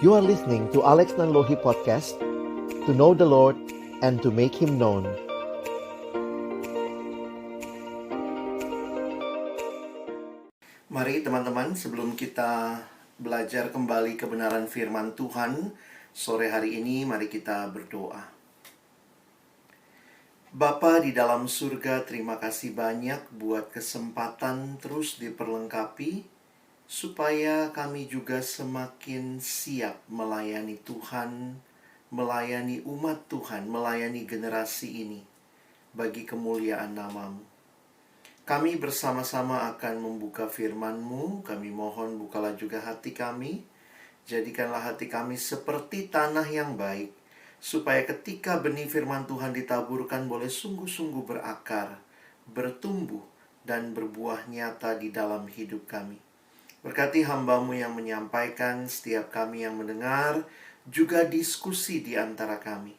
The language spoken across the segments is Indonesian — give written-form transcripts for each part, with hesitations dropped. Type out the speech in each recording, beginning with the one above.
You are listening to Alex Nanlohi Podcast, to know the Lord and to make Him known. Mari teman-teman, sebelum kita belajar kembali kebenaran firman Tuhan, sore hari ini mari kita berdoa. Bapa di dalam surga, terima kasih banyak buat kesempatan terus diperlengkapi, supaya kami juga semakin siap melayani Tuhan, melayani umat Tuhan, melayani generasi ini, bagi kemuliaan nama-Mu. Kami bersama-sama akan membuka firman-Mu. Kami mohon bukalah juga hati kami. Jadikanlah hati kami seperti tanah yang baik, supaya ketika benih firman Tuhan ditaburkan boleh sungguh-sungguh berakar, bertumbuh, dan berbuah nyata di dalam hidup kami. Berkati hamba-Mu yang menyampaikan, setiap kami yang mendengar, juga diskusi di antara kami.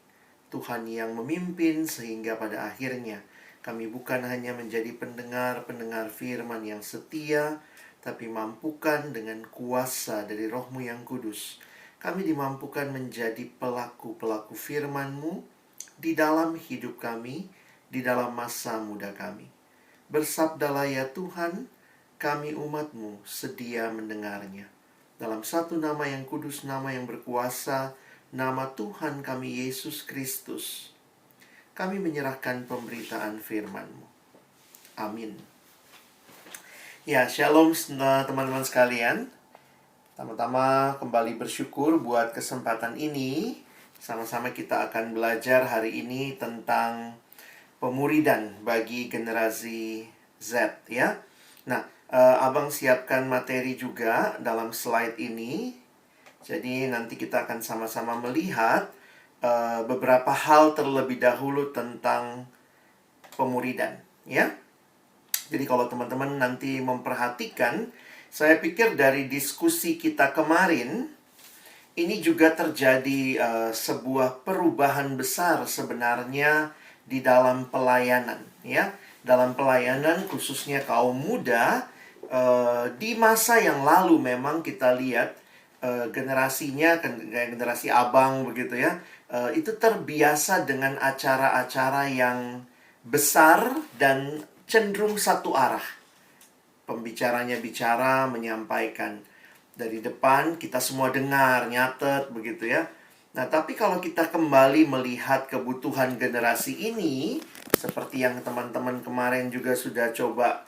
Tuhan yang memimpin sehingga pada akhirnya kami bukan hanya menjadi pendengar-pendengar firman yang setia, tapi mampukan dengan kuasa dari Roh-Mu yang kudus, kami dimampukan menjadi pelaku-pelaku firman-Mu di dalam hidup kami, di dalam masa muda kami. Bersabdalah ya Tuhan, kami umat-Mu sedia mendengarnya. Dalam satu nama yang kudus, nama yang berkuasa, nama Tuhan kami Yesus Kristus, kami menyerahkan pemberitaan firman-Mu. Amin. Ya, shalom teman-teman sekalian. Pertama-tama kembali bersyukur buat kesempatan ini. Sama-sama kita akan belajar hari ini tentang pemuridan bagi generasi Z, ya. Nah, Abang siapkan materi juga dalam slide ini. Jadi nanti kita akan sama-sama melihat beberapa hal terlebih dahulu tentang pemuridan, ya. Jadi kalau teman-teman nanti memperhatikan, saya pikir dari diskusi kita kemarin, ini juga terjadi sebuah perubahan besar sebenarnya di dalam pelayanan, ya. Dalam pelayanan khususnya kaum muda, di masa yang lalu memang kita lihat generasinya, generasi abang begitu ya, itu terbiasa dengan acara-acara yang besar dan cenderung satu arah. Pembicaranya bicara, menyampaikan dari depan, kita semua dengar, nyatet begitu ya. Nah, tapi kalau kita kembali melihat kebutuhan generasi ini, seperti yang teman-teman kemarin juga sudah coba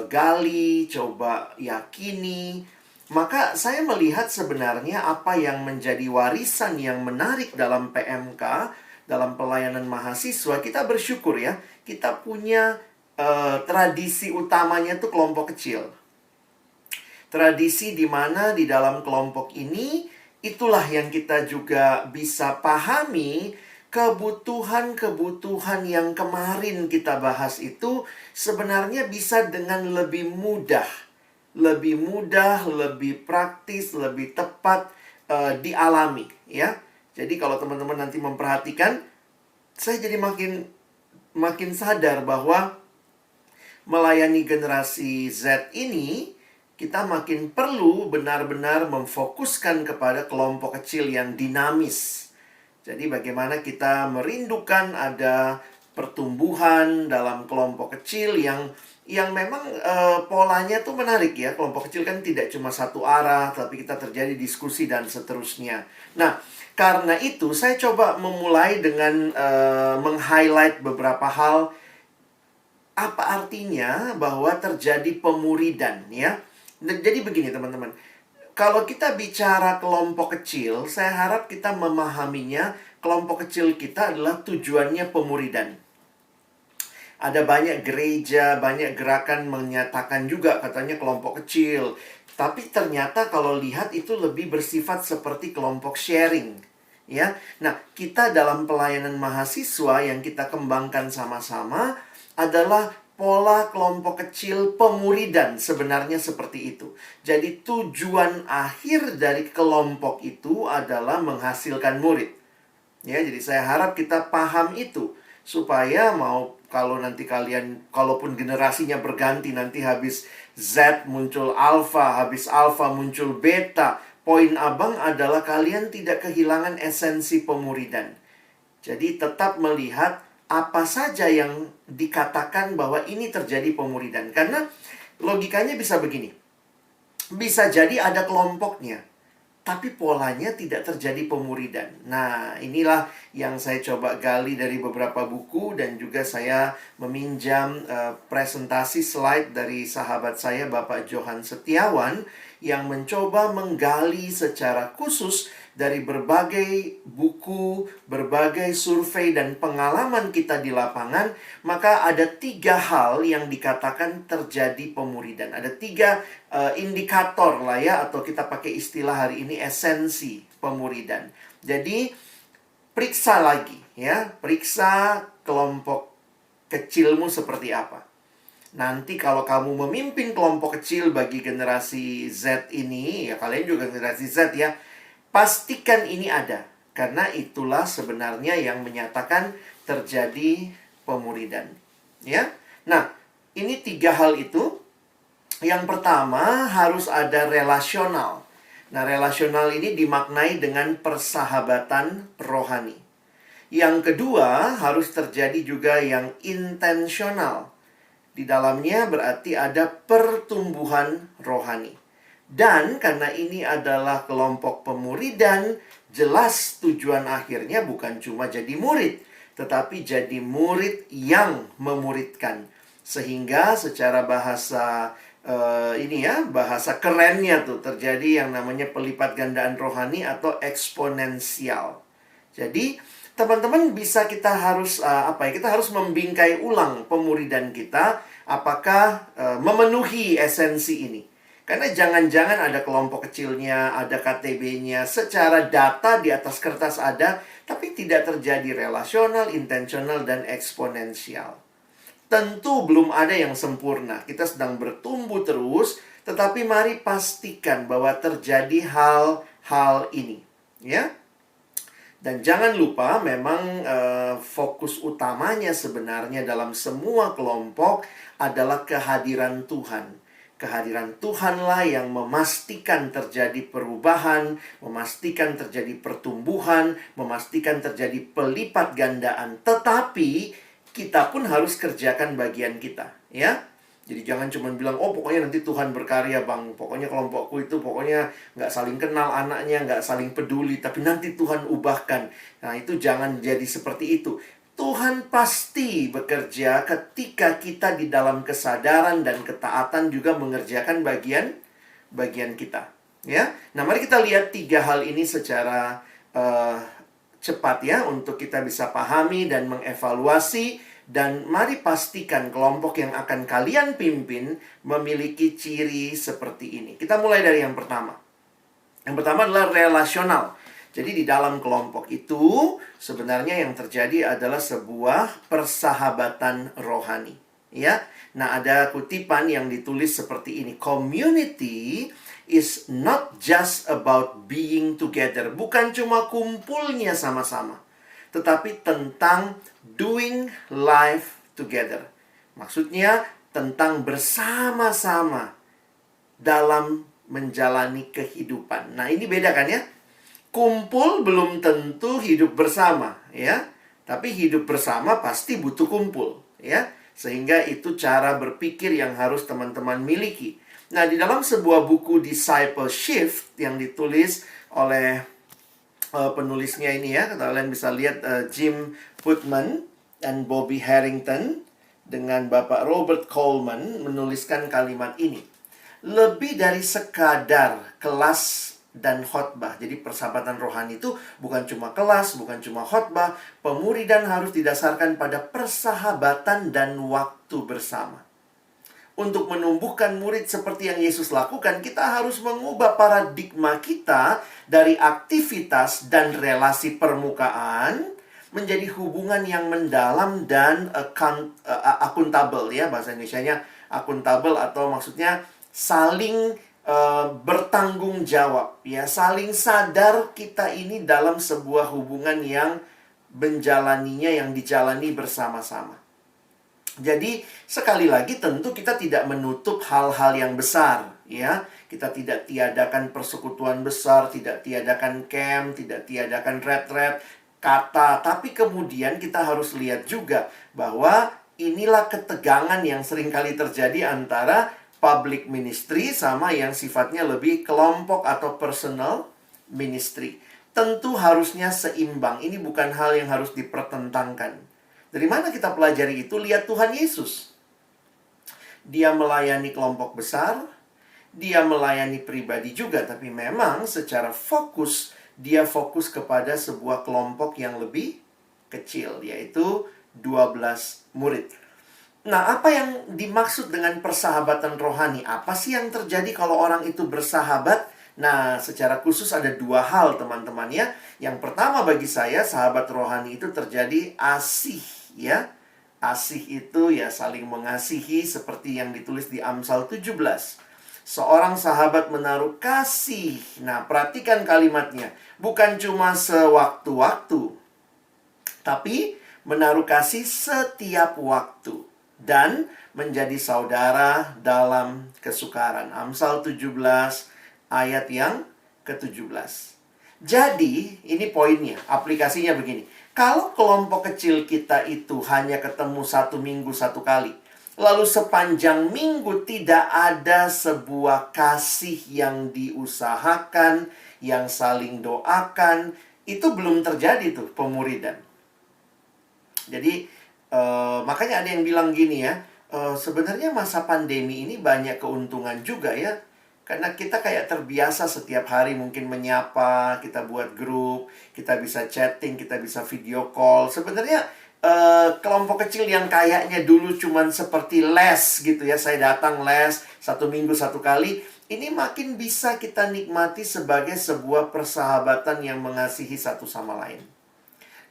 gali, coba yakini, maka saya melihat sebenarnya apa yang menjadi warisan yang menarik dalam PMK, dalam pelayanan mahasiswa, kita bersyukur ya, kita punya tradisi utamanya itu kelompok kecil. Tradisi di mana di dalam kelompok ini, itulah yang kita juga bisa pahami kebutuhan-kebutuhan yang kemarin kita bahas itu sebenarnya bisa dengan lebih mudah, lebih praktis, lebih tepat dialami, ya. Jadi kalau teman-teman nanti memperhatikan, saya jadi makin sadar bahwa melayani generasi Z ini, kita makin perlu benar-benar memfokuskan kepada kelompok kecil yang dinamis. Jadi bagaimana kita merindukan ada pertumbuhan dalam kelompok kecil yang memang polanya tuh menarik ya. Kelompok kecil kan tidak cuma satu arah, tapi kita terjadi diskusi dan seterusnya. Nah, karena itu saya coba memulai dengan meng-highlight beberapa hal. Apa artinya bahwa terjadi pemuridan ya. Jadi begini teman-teman, kalau kita bicara kelompok kecil, saya harap kita memahaminya, kelompok kecil kita adalah tujuannya pemuridan. Ada banyak gereja, banyak gerakan menyatakan juga katanya kelompok kecil. Tapi ternyata kalau lihat itu lebih bersifat seperti kelompok sharing, ya. Nah, kita dalam pelayanan mahasiswa yang kita kembangkan sama-sama adalah pola kelompok kecil pemuridan, sebenarnya seperti itu. Jadi tujuan akhir dari kelompok itu adalah menghasilkan murid. Ya, jadi saya harap kita paham itu supaya kalau nanti kalian, kalaupun generasinya berganti, nanti habis Z muncul alpha, habis alpha muncul beta, Poin abang adalah kalian tidak kehilangan esensi pemuridan. Jadi tetap melihat apa saja yang dikatakan bahwa ini terjadi pemuridan. Karena logikanya bisa begini. Bisa jadi ada kelompoknya, tapi polanya tidak terjadi pemuridan. Nah, inilah yang saya coba gali dari beberapa buku, dan juga saya meminjam presentasi slide dari sahabat saya, Bapak Johan Setiawan, yang mencoba menggali secara khusus dari berbagai buku, berbagai survei, dan pengalaman kita di lapangan. Maka ada 3 hal yang dikatakan terjadi pemuridan. Ada 3 indikator lah ya, atau kita pakai istilah hari ini esensi pemuridan. Jadi periksa lagi ya, periksa kelompok kecilmu seperti apa. Nanti kalau kamu memimpin kelompok kecil bagi generasi Z ini, ya kalian juga generasi Z ya, pastikan ini ada. Karena itulah sebenarnya yang menyatakan terjadi pemuridan. Ya, nah ini 3 hal itu. Yang pertama harus ada relasional. Nah, relasional ini dimaknai dengan persahabatan rohani. Yang kedua harus terjadi juga yang intensional. Di dalamnya berarti ada pertumbuhan rohani. Dan karena ini adalah kelompok pemuridan, jelas tujuan akhirnya bukan cuma jadi murid, tetapi jadi murid yang memuridkan. Sehingga secara bahasa bahasa kerennya tuh terjadi yang namanya pelipat gandaan rohani atau eksponensial. Jadi teman-teman kita harus kita harus membingkai ulang pemuridan kita, apakah memenuhi esensi ini. Karena jangan-jangan ada kelompok kecilnya, ada KTB-nya, secara data di atas kertas ada, tapi tidak terjadi relasional, intensional, dan eksponensial. Tentu belum ada yang sempurna. Kita sedang bertumbuh terus, tetapi mari pastikan bahwa terjadi hal-hal ini, ya. Dan jangan lupa memang fokus utamanya sebenarnya dalam semua kelompok adalah kehadiran Tuhan. Kehadiran Tuhanlah yang memastikan terjadi perubahan, memastikan terjadi pertumbuhan, memastikan terjadi pelipat gandaan. Tetapi kita pun harus kerjakan bagian kita, ya. Jadi jangan cuma bilang, oh pokoknya nanti Tuhan berkarya bang, pokoknya kelompokku itu pokoknya nggak saling kenal anaknya, nggak saling peduli, tapi nanti Tuhan ubahkan. Nah itu jangan jadi seperti itu. Tuhan pasti bekerja ketika kita di dalam kesadaran dan ketaatan juga mengerjakan bagian kita, ya. Nah mari kita lihat 3 hal ini secara cepat ya, untuk kita bisa pahami dan mengevaluasi. Dan mari pastikan kelompok yang akan kalian pimpin memiliki ciri seperti ini. Kita mulai dari yang pertama. Yang pertama adalah relasional. Jadi di dalam kelompok itu sebenarnya yang terjadi adalah sebuah persahabatan rohani, ya. Nah, ada kutipan yang ditulis seperti ini. Community is not just about being together. Bukan cuma kumpulnya sama-sama, tetapi tentang doing life together. Maksudnya tentang bersama-sama dalam menjalani kehidupan. Nah, ini beda kan ya? Kumpul belum tentu hidup bersama, ya. Tapi hidup bersama pasti butuh kumpul, ya. Sehingga itu cara berpikir yang harus teman-teman miliki. Nah, di dalam sebuah buku Discipleship yang ditulis oleh penulisnya ini ya, kalian bisa lihat Jim Putman dan Bobby Harrington dengan Bapak Robert Coleman menuliskan kalimat ini. Lebih dari sekadar kelas dan khotbah. Jadi persahabatan rohani itu bukan cuma kelas, bukan cuma khotbah. Pemuridan harus didasarkan pada persahabatan dan waktu bersama. Untuk menumbuhkan murid seperti yang Yesus lakukan, kita harus mengubah paradigma kita dari aktivitas dan relasi permukaan menjadi hubungan yang mendalam dan akuntabel ya, bahasa Indonesianya akuntabel, atau maksudnya saling bertanggung jawab ya, saling sadar kita ini dalam sebuah hubungan yang menjalaninya, yang dijalani bersama-sama. Jadi sekali lagi tentu kita tidak menutup hal-hal yang besar, ya. Kita tidak tiadakan persekutuan besar, tidak tiadakan camp, tidak tiadakan retret, kata. Tapi kemudian kita harus lihat juga bahwa inilah ketegangan yang seringkali terjadi antara public ministry sama yang sifatnya lebih kelompok atau personal ministry. Tentu harusnya seimbang. Ini bukan hal yang harus dipertentangkan. Dari mana kita pelajari itu? Lihat Tuhan Yesus. Dia melayani kelompok besar, dia melayani pribadi juga, tapi memang secara fokus, dia fokus kepada sebuah kelompok yang lebih kecil, yaitu 12 murid. Nah, apa yang dimaksud dengan persahabatan rohani? Apa sih yang terjadi kalau orang itu bersahabat? Nah, secara khusus ada dua hal, teman-teman ya. Yang pertama bagi saya, sahabat rohani itu terjadi asih, ya. Asih itu ya saling mengasihi seperti yang ditulis di Amsal 17. Seorang sahabat menaruh kasih. Nah, perhatikan kalimatnya. Bukan cuma sewaktu-waktu, tapi menaruh kasih setiap waktu. Dan menjadi saudara dalam kesukaran. Amsal 17 ayat yang ke-17. Jadi, ini poinnya, aplikasinya begini. Kalau kelompok kecil kita itu hanya ketemu 1 minggu 1 kali, lalu sepanjang minggu tidak ada sebuah kasih yang diusahakan, yang saling doakan, itu belum terjadi tuh pemuridan. Jadi, makanya ada yang bilang gini ya, sebenarnya masa pandemi ini banyak keuntungan juga ya. Karena kita kayak terbiasa setiap hari mungkin menyapa, kita buat grup, kita bisa chatting, kita bisa video call. Sebenarnya kelompok kecil yang kayaknya dulu cuman seperti les gitu ya, saya datang les 1 minggu 1 kali, ini makin bisa kita nikmati sebagai sebuah persahabatan yang mengasihi satu sama lain.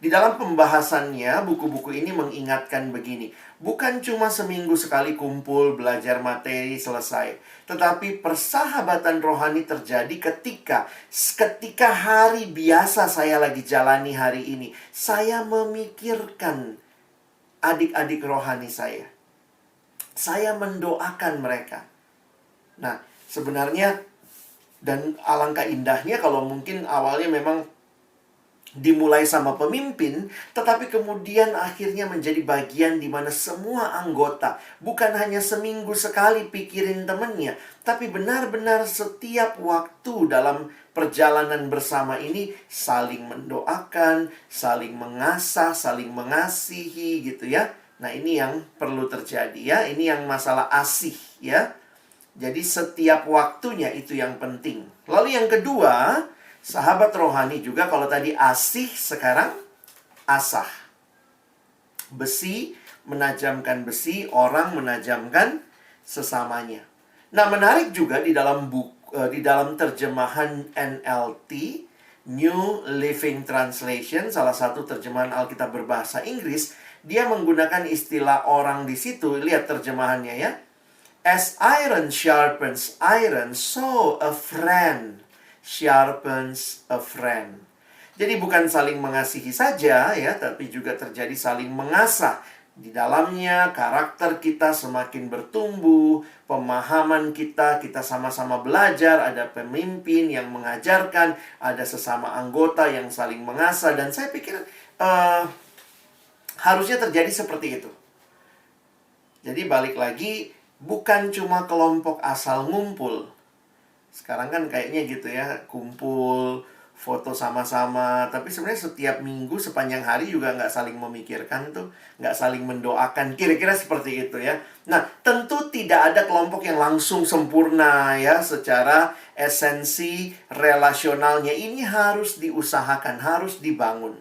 Di dalam pembahasannya, buku-buku ini mengingatkan begini. Bukan cuma seminggu sekali kumpul, belajar materi, selesai. Tetapi persahabatan rohani terjadi ketika hari biasa saya lagi jalani hari ini. Saya memikirkan adik-adik rohani saya. Saya mendoakan mereka. Nah, sebenarnya, dan alangkah indahnya kalau mungkin awalnya memang dimulai sama pemimpin, tetapi kemudian akhirnya menjadi bagian di mana semua anggota bukan hanya seminggu sekali pikirin temennya, tapi benar-benar setiap waktu dalam perjalanan bersama ini saling mendoakan, saling mengasah, saling mengasihi gitu ya. Nah, ini yang perlu terjadi ya. Ini yang masalah asih ya. Jadi setiap waktunya itu yang penting. Lalu yang kedua, sahabat rohani juga kalau tadi asih, sekarang asah. Besi menajamkan besi, orang menajamkan sesamanya. Nah, menarik juga di dalam terjemahan NLT, New Living Translation, salah satu terjemahan Alkitab berbahasa Inggris, dia menggunakan istilah orang di situ. Lihat terjemahannya ya. As iron sharpens iron, so a friend sharpens a friend. Jadi bukan saling mengasihi saja ya, tapi juga terjadi saling mengasah. Di dalamnya karakter kita semakin bertumbuh, pemahaman kita sama-sama belajar, ada pemimpin yang mengajarkan, ada sesama anggota yang saling mengasah. Dan saya pikir harusnya terjadi seperti itu. Jadi balik lagi, bukan cuma kelompok asal ngumpul. Sekarang kan kayaknya gitu ya, kumpul, foto sama-sama. Tapi sebenarnya setiap minggu, sepanjang hari juga nggak saling memikirkan tuh. Nggak saling mendoakan. Kira-kira seperti itu ya. Nah, tentu tidak ada kelompok yang langsung sempurna ya. Secara esensi relasionalnya. Ini harus diusahakan, harus dibangun.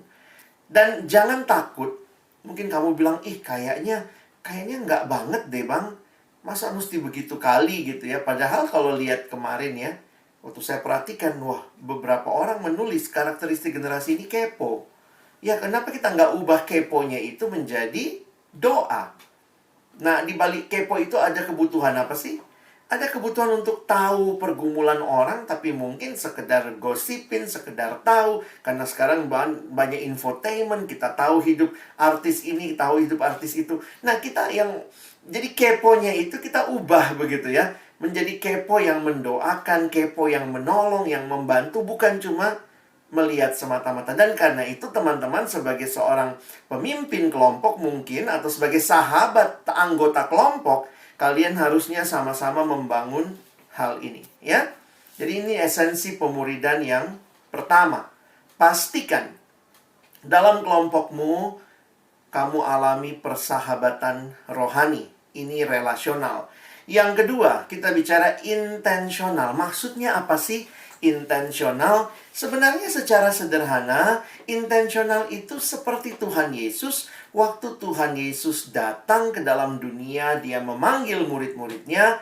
Dan jangan takut. Mungkin kamu bilang, kayaknya nggak banget deh bang. Masa mesti begitu kali gitu ya. Padahal kalau lihat kemarin ya, waktu saya perhatikan, wah beberapa orang menulis karakteristik generasi ini kepo. Ya kenapa kita nggak ubah keponya itu menjadi doa? Nah di balik kepo itu ada kebutuhan apa sih? Ada kebutuhan untuk tahu pergumulan orang, tapi mungkin sekedar gosipin, sekedar tahu. Karena sekarang banyak infotainment, kita tahu hidup artis ini, tahu hidup artis itu. Nah kita yang jadi keponya itu kita ubah begitu ya, Menjadi kepo yang mendoakan, kepo yang menolong, yang membantu, bukan cuma melihat semata-mata. Dan karena itu teman-teman sebagai seorang pemimpin kelompok mungkin, atau sebagai sahabat anggota kelompok, kalian harusnya sama-sama membangun hal ini, ya. Jadi ini esensi pemuridan yang pertama. Pastikan dalam kelompokmu kamu alami persahabatan rohani. Ini relasional. Yang kedua, kita bicara intensional. Maksudnya apa sih intensional? Sebenarnya secara sederhana, intensional itu seperti Tuhan Yesus. Waktu Tuhan Yesus datang ke dalam dunia, dia memanggil murid-muridnya.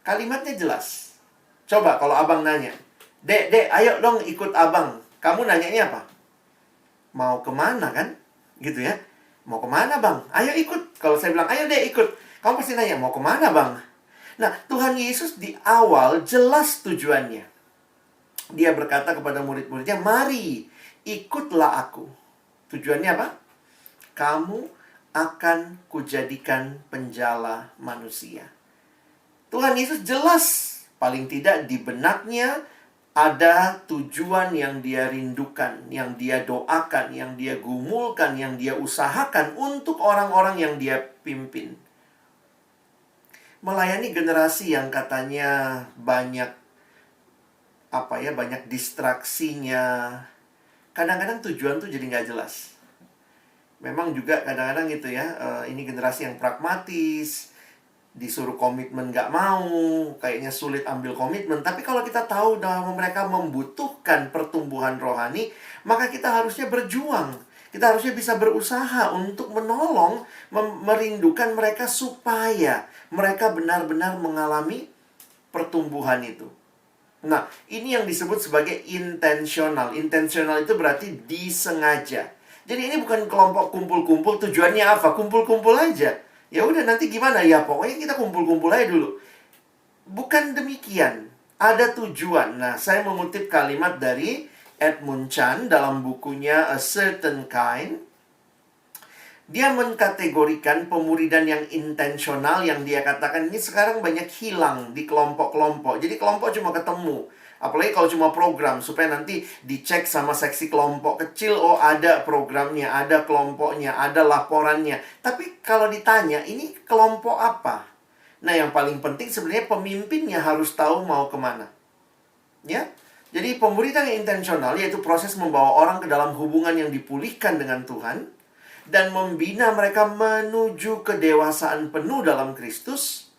Kalimatnya jelas. Coba kalau abang nanya, Dek, ayo dong ikut abang. Kamu nanyanya apa? Mau kemana kan? Gitu ya. Mau kemana bang? Ayo ikut. Kalau saya bilang, ayo deh ikut. Kamu pasti nanya, mau kemana bang? Nah, Tuhan Yesus di awal jelas tujuannya. Dia berkata kepada murid-muridnya, mari ikutlah aku. Tujuannya apa? Kamu akan kujadikan penjala manusia. Tuhan Yesus jelas, paling tidak di benaknya, ada tujuan yang dia rindukan, yang dia doakan, yang dia gumulkan, yang dia usahakan untuk orang-orang yang dia pimpin. Melayani generasi yang katanya banyak banyak distraksinya. Kadang-kadang tujuan tuh jadi nggak jelas. Memang juga kadang-kadang gitu ya, ini generasi yang pragmatis, disuruh komitmen nggak mau, kayaknya sulit ambil komitmen. Tapi kalau kita tahu bahwa mereka membutuhkan pertumbuhan rohani, maka kita harusnya berjuang. Kita harusnya bisa berusaha untuk menolong, merindukan mereka supaya mereka benar-benar mengalami pertumbuhan itu. Nah, ini yang disebut sebagai intensional. Intensional itu berarti disengaja. Jadi ini bukan kelompok kumpul-kumpul, tujuannya apa? Kumpul-kumpul aja. Ya udah nanti gimana ya, pokoknya kita kumpul-kumpul aja dulu. Bukan demikian. Ada tujuan. Nah, saya mengutip kalimat dari Edmund Chan dalam bukunya A Certain Kind. Dia mengkategorikan pemuridan yang intensional, yang dia katakan ini sekarang banyak hilang di kelompok-kelompok. Jadi kelompok cuma ketemu. Apalagi kalau cuma program, supaya nanti dicek sama seksi kelompok kecil, oh ada programnya, ada kelompoknya, ada laporannya. Tapi kalau ditanya, ini kelompok apa? Nah, yang paling penting sebenarnya pemimpinnya harus tahu mau kemana. Ya, jadi pemuridan yang intensional, yaitu proses membawa orang ke dalam hubungan yang dipulihkan dengan Tuhan, dan membina mereka menuju kedewasaan penuh dalam Kristus.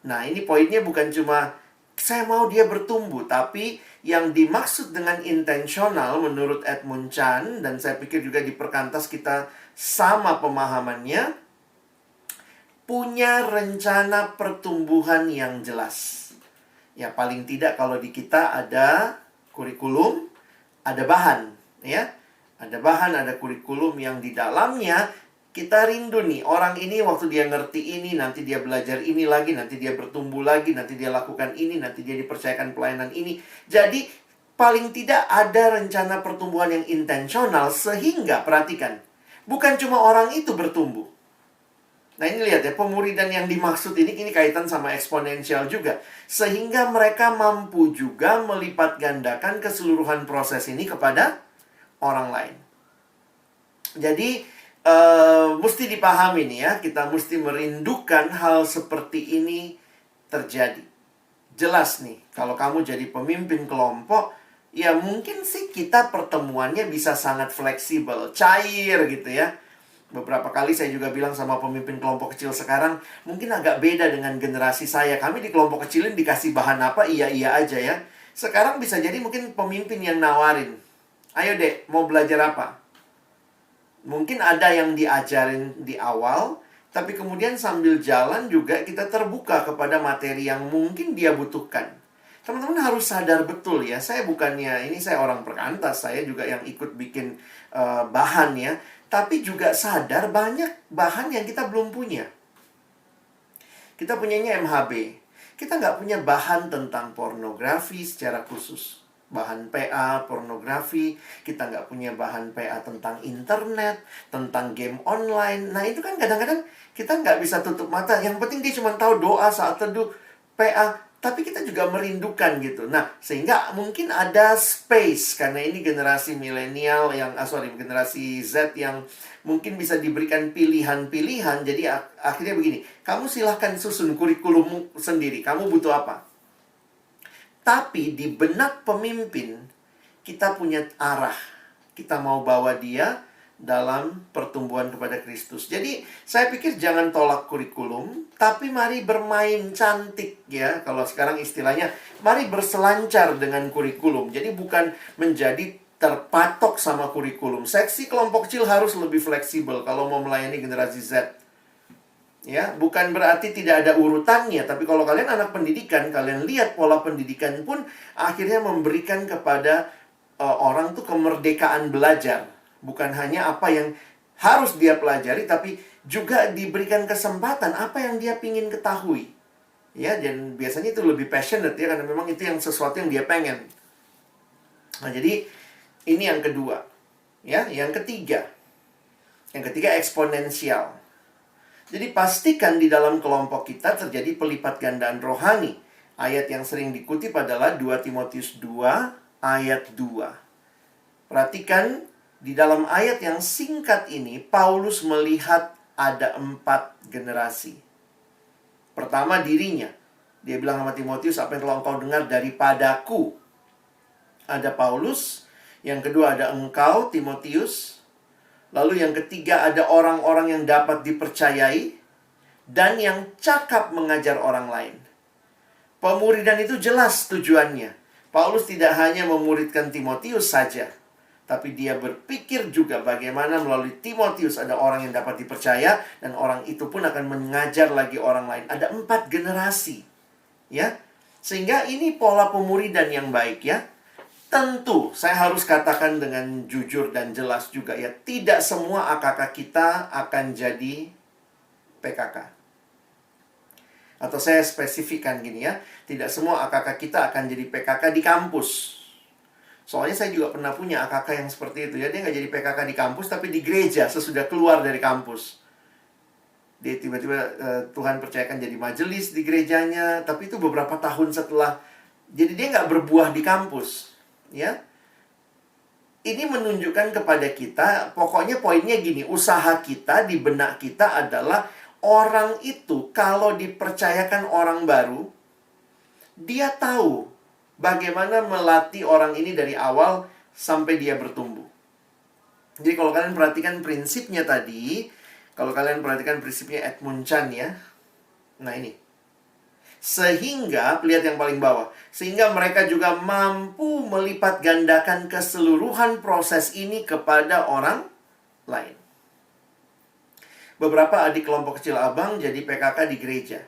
Nah, ini poinnya bukan cuma saya mau dia bertumbuh, tapi yang dimaksud dengan intensional menurut Edmund Chan, dan saya pikir juga di Perkantas kita sama pemahamannya, punya rencana pertumbuhan yang jelas. Ya, paling tidak kalau di kita ada kurikulum, ada bahan, ya. Ada bahan, ada kurikulum yang di dalamnya kita rindu nih. Orang ini waktu dia ngerti ini, nanti dia belajar ini lagi, nanti dia bertumbuh lagi, nanti dia lakukan ini, nanti dia dipercayakan pelayanan ini. Jadi, paling tidak ada rencana pertumbuhan yang intensional sehingga, perhatikan, bukan cuma orang itu bertumbuh. Nah, ini lihat ya, pemuridan yang dimaksud ini kaitan sama eksponensial juga. Sehingga mereka mampu juga melipat gandakan keseluruhan proses ini kepada orang lain. Jadi mesti dipahami nih ya, kita mesti merindukan hal seperti ini terjadi. Jelas nih, kalau kamu jadi pemimpin kelompok, ya mungkin sih kita pertemuannya bisa sangat fleksibel, cair gitu ya. Beberapa kali saya juga bilang sama pemimpin kelompok kecil sekarang, mungkin agak beda dengan generasi saya. Kami di kelompok kecilin dikasih bahan apa, iya-iya aja ya. Sekarang bisa jadi mungkin pemimpin yang nawarin, ayo dek, mau belajar apa? Mungkin ada yang diajarin di awal, tapi kemudian sambil jalan juga kita terbuka kepada materi yang mungkin dia butuhkan. Teman-teman harus sadar betul ya, saya bukannya, ini saya orang Perkantas, saya juga yang ikut bikin bahan ya. Tapi juga sadar banyak bahan yang kita belum punya. Kita punyanya MHB. Kita nggak punya bahan tentang pornografi secara khusus. Bahan PA, pornografi. Kita nggak punya bahan PA tentang internet, tentang game online. Nah, itu kan kadang-kadang kita nggak bisa tutup mata. Yang penting dia cuma tahu doa saat teduh. PA, tapi kita juga merindukan gitu. Nah, sehingga mungkin ada space, karena ini generasi milenial yang, generasi Z yang mungkin bisa diberikan pilihan-pilihan. Jadi akhirnya begini, kamu silahkan susun kurikulummu sendiri, kamu butuh apa. Tapi di benak pemimpin, kita punya arah. Kita mau bawa dia dalam pertumbuhan kepada Kristus. Jadi, saya pikir jangan tolak kurikulum, tapi mari bermain cantik ya. Kalau sekarang istilahnya, mari berselancar dengan kurikulum. Jadi bukan menjadi terpatok sama kurikulum. Seksi kelompok kecil harus lebih fleksibel kalau mau melayani generasi Z. Ya, bukan berarti tidak ada urutannya, tapi kalau kalian anak pendidikan, kalian lihat pola pendidikan pun akhirnya memberikan kepada orang tuh kemerdekaan belajar. Bukan hanya apa yang harus dia pelajari, tapi juga diberikan kesempatan apa yang dia ingin ketahui. Ya, dan biasanya itu lebih passionate ya, karena memang itu yang sesuatu yang dia pengen. Nah, jadi ini yang kedua. Ya, yang ketiga. Yang ketiga eksponensial. Jadi pastikan di dalam kelompok kita terjadi pelipat gandaan rohani. Ayat yang sering dikutip adalah 2 Timotius 2 ayat 2. Perhatikan, di dalam ayat yang singkat ini, Paulus melihat ada 4 generasi. Pertama, dirinya. Dia bilang sama Timotius, apa yang telah engkau dengar daripadaku. Ada Paulus. Yang kedua ada engkau, Timotius. Lalu yang ketiga ada orang-orang yang dapat dipercayai dan yang cakap mengajar orang lain. Pemuridan itu jelas tujuannya. Paulus tidak hanya memuridkan Timotius saja, tapi dia berpikir juga bagaimana melalui Timotius ada orang yang dapat dipercaya dan orang itu pun akan mengajar lagi orang lain. Ada 4 generasi. Ya. Sehingga ini pola pemuridan yang baik ya. Tentu, saya harus katakan dengan jujur dan jelas juga ya, tidak semua AKK kita akan jadi PKK. Atau saya spesifikkan gini ya, tidak semua AKK kita akan jadi PKK di kampus. Soalnya saya juga pernah punya AKK yang seperti itu ya, dia nggak jadi PKK di kampus, tapi di gereja sesudah keluar dari kampus. Dia tiba-tiba Tuhan percayakan jadi majelis di gerejanya, tapi itu beberapa tahun setelah, jadi dia nggak berbuah di kampus. Ya, ini menunjukkan kepada kita, pokoknya poinnya gini, usaha kita di benak kita adalah orang itu kalau dipercayakan orang baru, dia tahu bagaimana melatih orang ini dari awal sampai dia bertumbuh. Jadi kalau kalian perhatikan prinsipnya tadi, kalau kalian perhatikan prinsipnya Edmund Chan ya, nah ini. Sehingga, lihat yang paling bawah, sehingga mereka juga mampu melipat gandakan keseluruhan proses ini kepada orang lain. Beberapa adik kelompok kecil abang jadi PKK di gereja.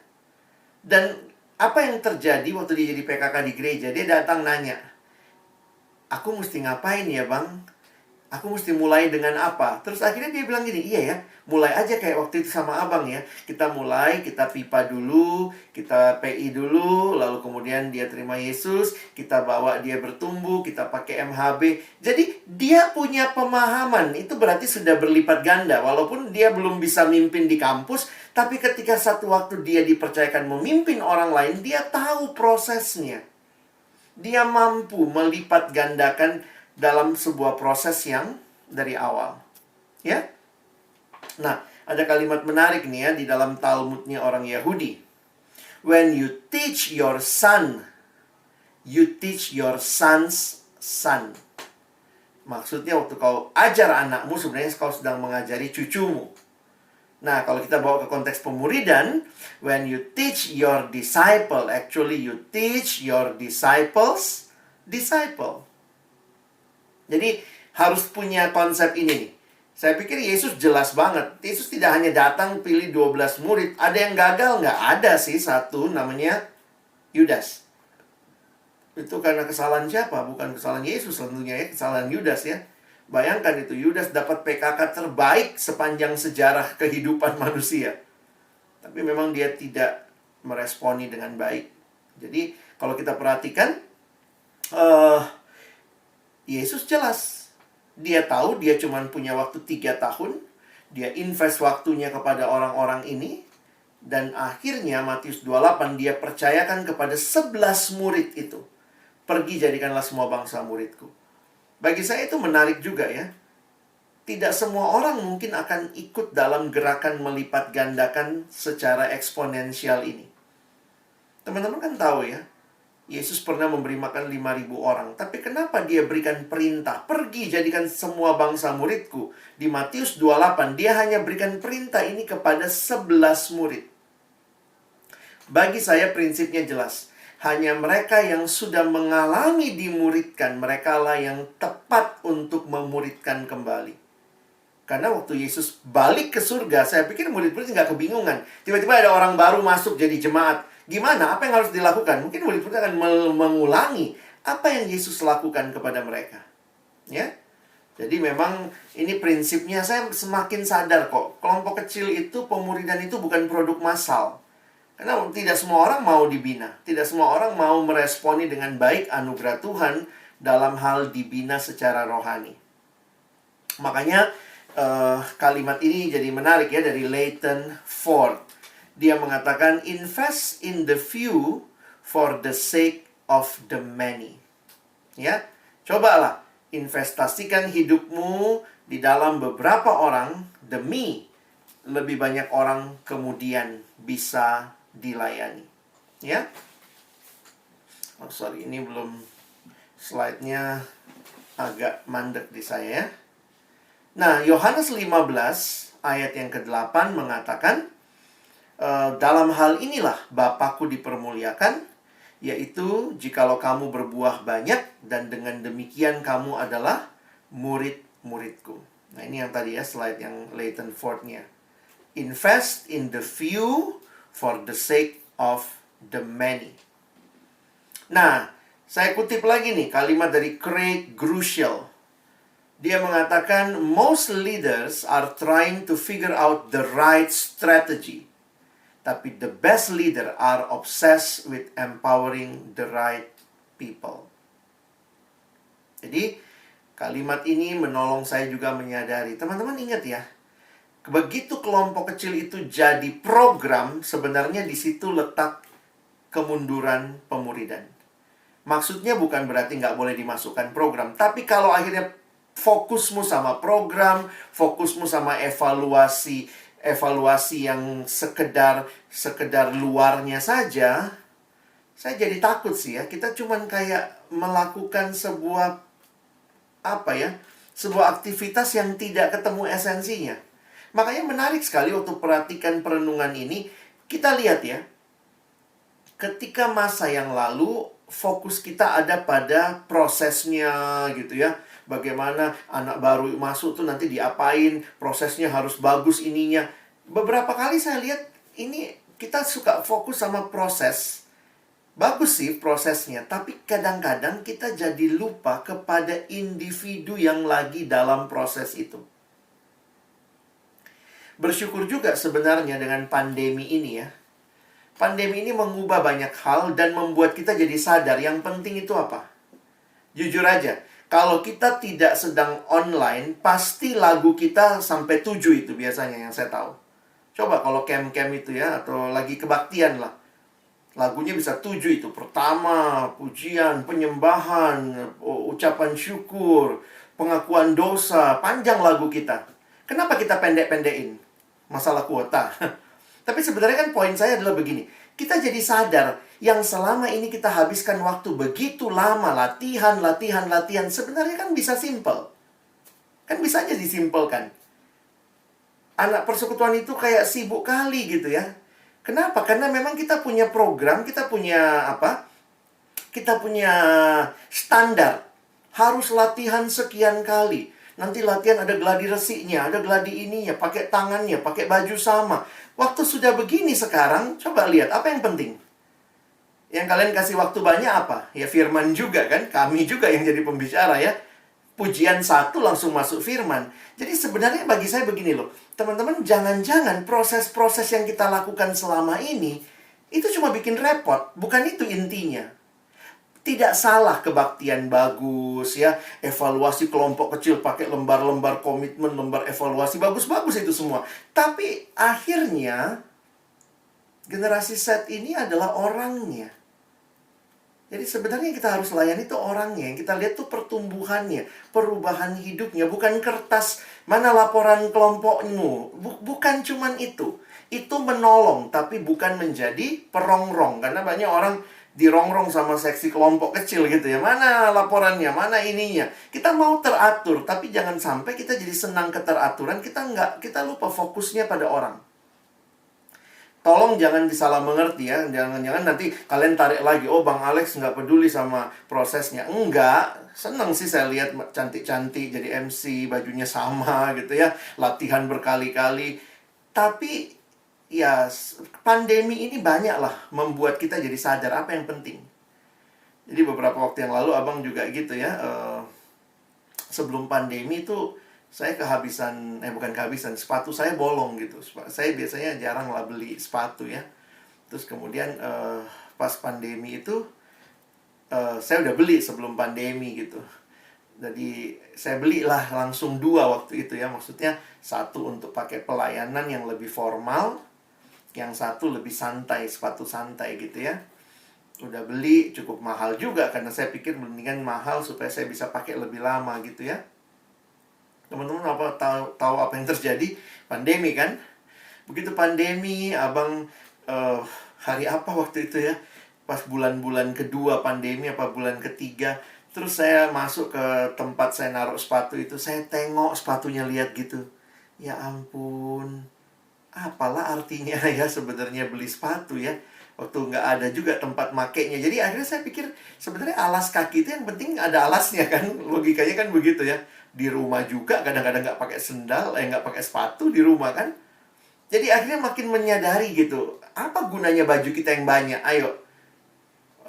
Dan apa yang terjadi waktu dia jadi PKK di gereja? Dia datang nanya, aku mesti ngapain ya bang? Aku mesti mulai dengan apa? Terus akhirnya dia bilang gini, iya ya, mulai aja kayak waktu itu sama abang ya. Kita mulai, kita pipa dulu, kita PI dulu, lalu kemudian dia terima Yesus, kita bawa dia bertumbuh, kita pakai MHB. Jadi dia punya pemahaman, itu berarti sudah berlipat ganda. Walaupun dia belum bisa mimpin di kampus, tapi ketika satu waktu dia dipercayakan memimpin orang lain, dia tahu prosesnya. Dia mampu melipat gandakan dalam sebuah proses yang dari awal. Ya. Nah, ada kalimat menarik nih ya di dalam Talmudnya orang Yahudi. When you teach your son, you teach your son's son. Maksudnya waktu kau ajar anakmu, sebenarnya kau sedang mengajari cucumu. Nah, kalau kita bawa ke konteks pemuridan, when you teach your disciple, actually you teach your disciples disciple. Jadi harus punya konsep ini nih. Saya pikir Yesus jelas banget. Yesus tidak hanya datang pilih 12 murid. Ada yang gagal? Nggak ada sih. Satu namanya Yudas. Itu karena kesalahan siapa? Bukan kesalahan Yesus tentunya ya. Kesalahan Yudas ya. Bayangkan itu, Yudas dapat PKK terbaik sepanjang sejarah kehidupan manusia. Tapi memang dia tidak meresponi dengan baik. Jadi kalau kita perhatikan, Yesus jelas. Dia tahu dia cuma punya waktu 3 tahun. Dia invest waktunya kepada orang-orang ini. Dan akhirnya Matius 28 dia percayakan kepada 11 murid itu. Pergi jadikanlah semua bangsa muridku. Bagi saya itu menarik juga ya. Tidak semua orang mungkin akan ikut dalam gerakan melipat gandakan secara eksponensial ini. Teman-teman kan tahu ya, Yesus pernah memberi makan 5.000 orang. Tapi kenapa dia berikan perintah, pergi jadikan semua bangsa muridku? Di Matius 28, dia hanya berikan perintah ini kepada 11 murid. Bagi saya prinsipnya jelas. Hanya mereka yang sudah mengalami dimuridkan, merekalah yang tepat untuk memuridkan kembali. Karena waktu Yesus balik ke surga, saya pikir murid-murid nggak kebingungan. Tiba-tiba ada orang baru masuk jadi jemaat. Gimana? Apa yang harus dilakukan? Mungkin murid-murid akan mengulangi apa yang Yesus lakukan kepada mereka. Ya. Jadi memang ini prinsipnya, saya semakin sadar kok. Kelompok kecil itu, pemuridan itu bukan produk massal. Karena tidak semua orang mau dibina. Tidak semua orang mau meresponi dengan baik anugerah Tuhan dalam hal dibina secara rohani. Makanya kalimat ini jadi menarik ya dari Leighton Ford. Dia mengatakan, invest in the few for the sake of the many. Ya, cobalah investasikan hidupmu di dalam beberapa orang demi lebih banyak orang kemudian bisa dilayani. Ya. Oh sorry, ini belum, slide-nya agak mandek di saya ya. Nah, Yohanes 15 ayat yang ke-8 mengatakan, dalam hal inilah Bapakku dipermuliakan, yaitu jikalau kamu berbuah banyak, dan dengan demikian kamu adalah murid-muridku. Nah, ini yang tadi ya, slide yang Leighton Ford-nya. Invest in the few for the sake of the many. Nah, saya kutip lagi nih kalimat dari Craig Groeschel. Dia mengatakan, most leaders are trying to figure out the right strategy. Tapi the best leader are obsessed with empowering the right people. Jadi, kalimat ini menolong saya juga menyadari. Teman-teman ingat ya, begitu kelompok kecil itu jadi program, sebenarnya di situ letak kemunduran pemuridan. Maksudnya bukan berarti nggak boleh dimasukkan program. Tapi kalau akhirnya fokusmu sama program, fokusmu sama evaluasi yang sekedar luarnya saja, saya jadi takut sih ya. Kita cuman kayak melakukan sebuah aktivitas yang tidak ketemu esensinya. Makanya menarik sekali waktu perhatikan perenungan ini, kita lihat ya, ketika masa yang lalu, fokus kita ada pada prosesnya gitu ya. Bagaimana anak baru masuk tuh nanti diapain, prosesnya harus bagus ininya. Beberapa kali saya lihat ini kita suka fokus sama proses. Bagus sih prosesnya, tapi kadang-kadang kita jadi lupa kepada individu yang lagi dalam proses itu. Bersyukur juga sebenarnya dengan pandemi ini ya. Pandemi ini mengubah banyak hal dan membuat kita jadi sadar yang penting itu apa. Jujur aja, kalau kita tidak sedang online, pasti lagu kita sampai 7 itu biasanya yang saya tahu. Coba kalau camp-camp itu ya, atau lagi kebaktian lah. Lagunya bisa 7 itu. Pertama, pujian, penyembahan, ucapan syukur, pengakuan dosa, panjang lagu kita. Kenapa kita pendek-pendekin? Masalah kuota. Tapi sebenarnya kan poin saya adalah begini. Kita jadi sadar yang selama ini kita habiskan waktu begitu lama latihan. Sebenarnya kan bisa simple. Kan bisa aja disimpelkan. Anak persekutuan itu kayak sibuk kali gitu ya. Kenapa? Karena memang kita punya program, kita punya Kita punya standar. Harus latihan sekian kali. Nanti latihan ada gladi resinya, ada gladi ininya, pakai tangannya, pakai baju sama. Waktu sudah begini sekarang, coba lihat apa yang penting. Yang kalian kasih waktu banyak apa? Ya firman juga kan, kami juga yang jadi pembicara ya. Pujian 1 langsung masuk firman. Jadi sebenarnya bagi saya begini loh. Teman-teman jangan-jangan proses-proses yang kita lakukan selama ini, itu cuma bikin repot. Bukan itu intinya. Tidak salah kebaktian bagus ya. Evaluasi kelompok kecil pakai lembar-lembar komitmen, lembar evaluasi. Bagus-bagus itu semua. Tapi akhirnya Generasi Z ini adalah orangnya. Jadi sebenarnya kita harus layani itu orangnya. Yang kita lihat tuh pertumbuhannya, perubahan hidupnya, bukan kertas mana laporan kelompokmu. Bukan cuman itu. Itu menolong, tapi bukan menjadi perongrong. Karena banyak orang dirongrong sama seksi kelompok kecil gitu ya. Mana laporannya, mana ininya. Kita mau teratur, tapi jangan sampai kita jadi senang keteraturan. Kita lupa fokusnya pada orang. Tolong jangan disalah mengerti ya. Jangan-jangan nanti kalian tarik lagi, oh Bang Alex nggak peduli sama prosesnya. Enggak, seneng sih saya lihat cantik-cantik jadi MC, bajunya sama gitu ya, latihan berkali-kali. Tapi ya pandemi ini banyak lah membuat kita jadi sadar apa yang penting. Jadi beberapa waktu yang lalu abang juga gitu ya, sebelum pandemi itu saya kehabisan, bukan kehabisan, sepatu saya bolong gitu. Saya biasanya jarang lah beli sepatu ya. Terus kemudian pas pandemi itu saya udah beli sebelum pandemi gitu. Jadi saya belilah langsung 2 waktu itu ya. Maksudnya satu untuk pakai pelayanan yang lebih formal, yang satu lebih santai, sepatu santai gitu ya. Udah beli cukup mahal juga karena saya pikir mendingan mahal supaya saya bisa pakai lebih lama gitu ya. Teman-teman tahu apa yang terjadi? Pandemi kan? Begitu pandemi, abang hari apa waktu itu ya? Pas bulan-bulan kedua pandemi apa bulan ketiga, terus saya masuk ke tempat saya naruh sepatu itu, saya tengok sepatunya, lihat gitu. Ya ampun, apalah artinya ya sebenarnya beli sepatu ya? Waktu nggak ada juga tempat makainya. Jadi akhirnya saya pikir sebenarnya alas kaki itu yang penting ada alasnya kan. Logikanya kan begitu ya. Di rumah juga kadang-kadang nggak pakai sendal, nggak pakai sepatu di rumah kan. Jadi akhirnya makin menyadari gitu. Apa gunanya baju kita yang banyak? Ayo.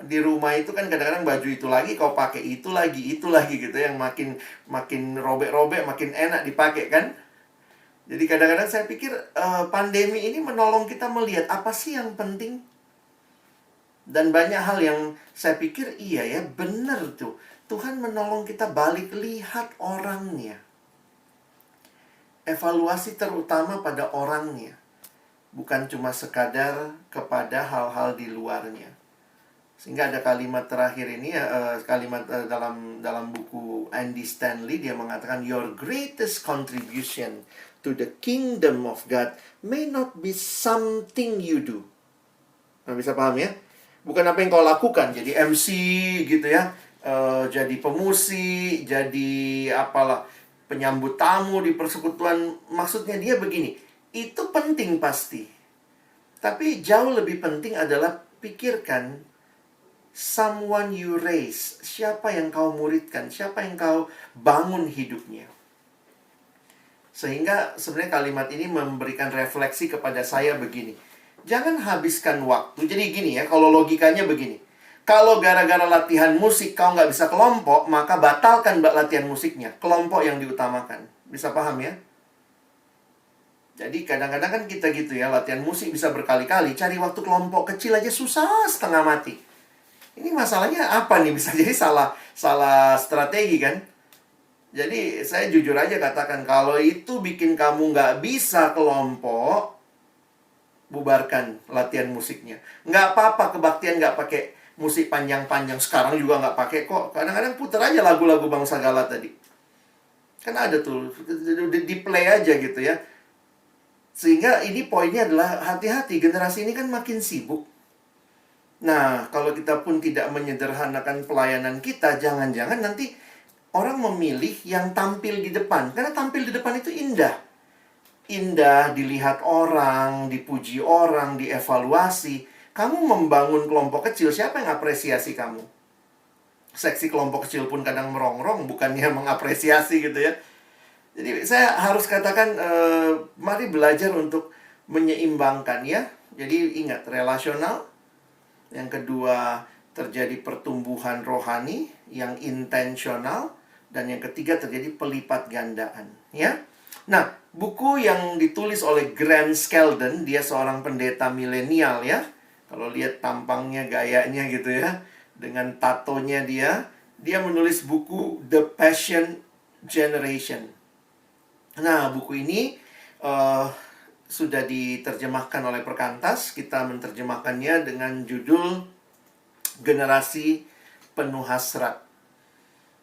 Di rumah itu kan kadang-kadang baju itu lagi, kau pakai itu lagi gitu. Yang makin robek-robek, makin enak dipakai kan. Jadi kadang-kadang saya pikir pandemi ini menolong kita melihat apa sih yang penting. Dan banyak hal yang saya pikir iya ya, benar tuh. Tuhan menolong kita balik lihat orangnya. Evaluasi terutama pada orangnya. Bukan cuma sekadar kepada hal-hal di luarnya. Sehingga ada kalimat terakhir ini ya, kalimat dalam buku Andy Stanley, dia mengatakan, your greatest contribution to the kingdom of God may not be something you do. Nah, bisa paham ya? Bukan apa yang kau lakukan, jadi MC gitu ya, jadi pemusik, jadi apalah, penyambut tamu di persekutuan. Maksudnya dia begini, itu penting pasti. Tapi jauh lebih penting adalah pikirkan someone you raise. Siapa yang kau muridkan, siapa yang kau bangun hidupnya. Sehingga sebenarnya kalimat ini memberikan refleksi kepada saya begini. Jangan habiskan waktu. Jadi gini ya, kalau logikanya begini. Kalau gara-gara latihan musik kau nggak bisa kelompok, maka batalkan latihan musiknya. Kelompok yang diutamakan. Bisa paham ya? Jadi kadang-kadang kan kita gitu ya, latihan musik bisa berkali-kali. Cari waktu kelompok kecil aja susah setengah mati. Ini masalahnya apa nih? Bisa jadi salah strategi kan? Jadi saya jujur aja katakan, kalau itu bikin kamu nggak bisa kelompok, bubarkan latihan musiknya. Nggak apa-apa kebaktian nggak pakai musik panjang-panjang. Sekarang juga nggak pakai kok. Kadang-kadang puter aja lagu-lagu Bangsa Galat tadi. Kan ada tuh, di play aja gitu ya. Sehingga ini poinnya adalah hati-hati, generasi ini kan makin sibuk. Nah, kalau kita pun tidak menyederhanakan pelayanan kita, jangan-jangan nanti orang memilih yang tampil di depan. Karena tampil di depan itu indah. Indah dilihat orang, dipuji orang, dievaluasi. Kamu membangun kelompok kecil, siapa yang apresiasi kamu? Seksi kelompok kecil pun kadang merongrong, bukannya mengapresiasi gitu ya. Jadi saya harus katakan, mari belajar untuk menyeimbangkan ya. Jadi ingat, relasional. Yang kedua, terjadi pertumbuhan rohani yang intensional. Dan yang ketiga, terjadi pelipat gandaan ya. Nah, buku yang ditulis oleh Grant Skeldon, dia seorang pendeta milenial ya. Kalau lihat tampangnya, gayanya gitu ya, dengan tatonya dia menulis buku The Passion Generation. Nah, buku ini sudah diterjemahkan oleh Perkantas. Kita menerjemahkannya dengan judul Generasi Penuh Hasrat.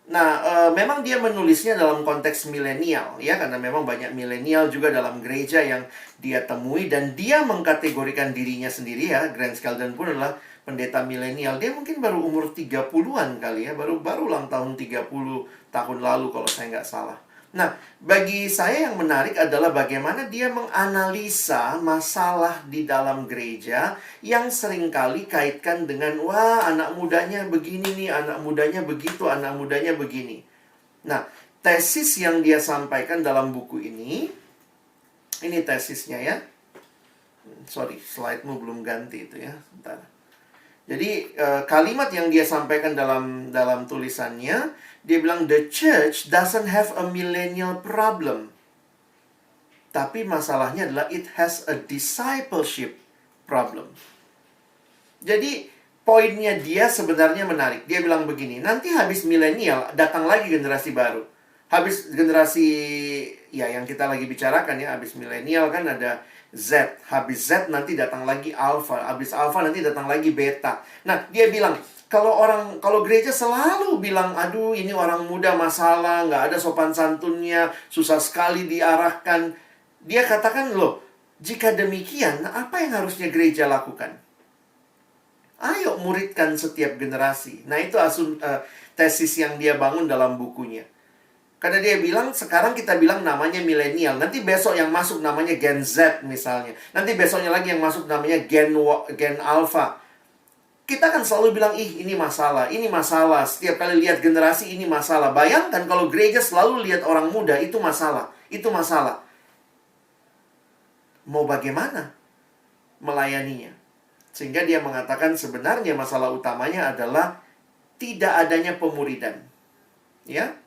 Nah, memang dia menulisnya dalam konteks milenial, ya, karena memang banyak milenial juga dalam gereja yang dia temui, dan dia mengkategorikan dirinya sendiri, ya. Grant Skeldon pun adalah pendeta milenial. Dia mungkin baru umur 30-an kali, ya, baru ulang tahun 30 tahun lalu kalau saya nggak salah. Nah, bagi saya yang menarik adalah bagaimana dia menganalisa masalah di dalam gereja yang seringkali kaitkan dengan, wah, anak mudanya begini nih, anak mudanya begitu, anak mudanya begini. Nah, tesis yang dia sampaikan dalam buku ini tesisnya, ya. Sorry, slide-mu belum ganti itu, ya. Bentar. Jadi kalimat yang dia sampaikan dalam tulisannya, dia bilang the church doesn't have a millennial problem. Tapi masalahnya adalah it has a discipleship problem. Jadi poinnya dia sebenarnya menarik. Dia bilang begini, nanti habis milenial datang lagi generasi baru. Habis generasi, ya, yang kita lagi bicarakan, ya, habis milenial kan ada Z. Habis Z nanti datang lagi Alpha. Habis Alpha nanti datang lagi Beta. Nah, dia bilang, kalau gereja selalu bilang, aduh, ini orang muda masalah, nggak ada sopan santunnya, susah sekali diarahkan. Dia katakan, loh, jika demikian, apa yang harusnya gereja lakukan? Ayo muridkan setiap generasi. Nah, itu tesis yang dia bangun dalam bukunya. Karena dia bilang, sekarang kita bilang namanya milenial. Nanti besok yang masuk namanya Gen Z misalnya. Nanti besoknya lagi yang masuk namanya Gen Alpha. Kita kan selalu bilang, ini masalah, ini masalah. Setiap kali lihat generasi, ini masalah. Bayangkan kalau gereja selalu lihat orang muda, itu masalah. Itu masalah. Mau bagaimana melayaninya? Sehingga dia mengatakan sebenarnya masalah utamanya adalah tidak adanya pemuridan. Ya.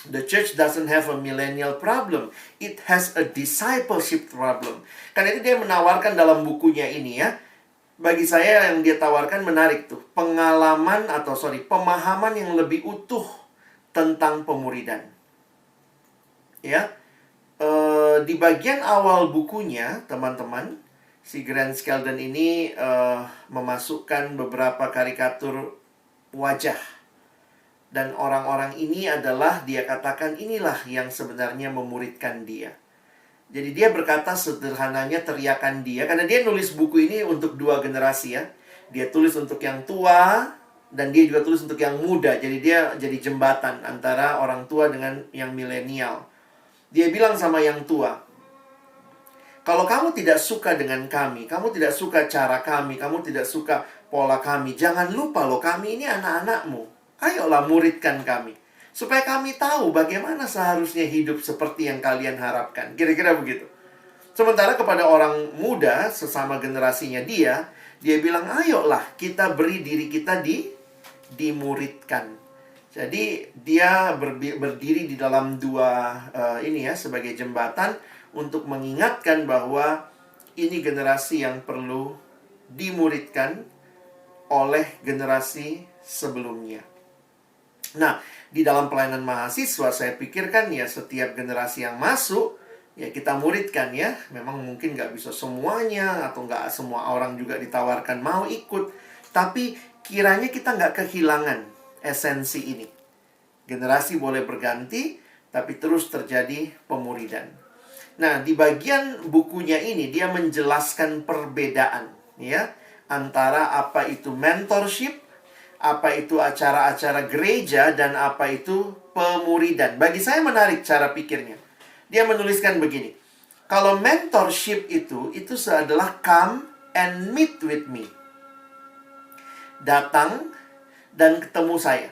The church doesn't have a millennial problem. It has a discipleship problem. Karena itu dia menawarkan dalam bukunya ini, ya. Bagi saya yang dia tawarkan menarik tuh. Pemahaman yang lebih utuh tentang pemuridan. Ya. Di bagian awal bukunya, teman-teman, si Grant Skeldon ini memasukkan beberapa karikatur wajah. Dan orang-orang ini adalah, dia katakan, inilah yang sebenarnya memuridkan dia. Jadi dia berkata sederhananya teriakan dia, karena dia nulis buku ini untuk dua generasi, ya. Dia tulis untuk yang tua, dan dia juga tulis untuk yang muda. Jadi dia jadi jembatan antara orang tua dengan yang milenial. Dia bilang sama yang tua, kalau kamu tidak suka dengan kami, kamu tidak suka cara kami, kamu tidak suka pola kami, jangan lupa loh, kami ini anak-anakmu. Ayolah muridkan kami, supaya kami tahu bagaimana seharusnya hidup seperti yang kalian harapkan. Kira-kira begitu. Sementara kepada orang muda, sesama generasinya dia bilang, ayolah kita beri diri kita dimuridkan. Jadi dia berdiri di dalam dua sebagai jembatan untuk mengingatkan bahwa ini generasi yang perlu dimuridkan oleh generasi sebelumnya. Nah, di dalam pelayanan mahasiswa saya pikirkan, ya, setiap generasi yang masuk, ya, kita muridkan, ya. Memang mungkin nggak bisa semuanya, atau nggak semua orang juga ditawarkan mau ikut. Tapi kiranya kita nggak kehilangan esensi ini. Generasi boleh berganti, tapi terus terjadi pemuridan. Nah, di bagian bukunya ini dia menjelaskan perbedaan, ya, antara apa itu mentorship, apa itu acara-acara gereja, dan apa itu pemuridan. Bagi saya menarik cara pikirnya. Dia menuliskan begini. Kalau mentorship itu adalah come and meet with me. Datang dan ketemu saya.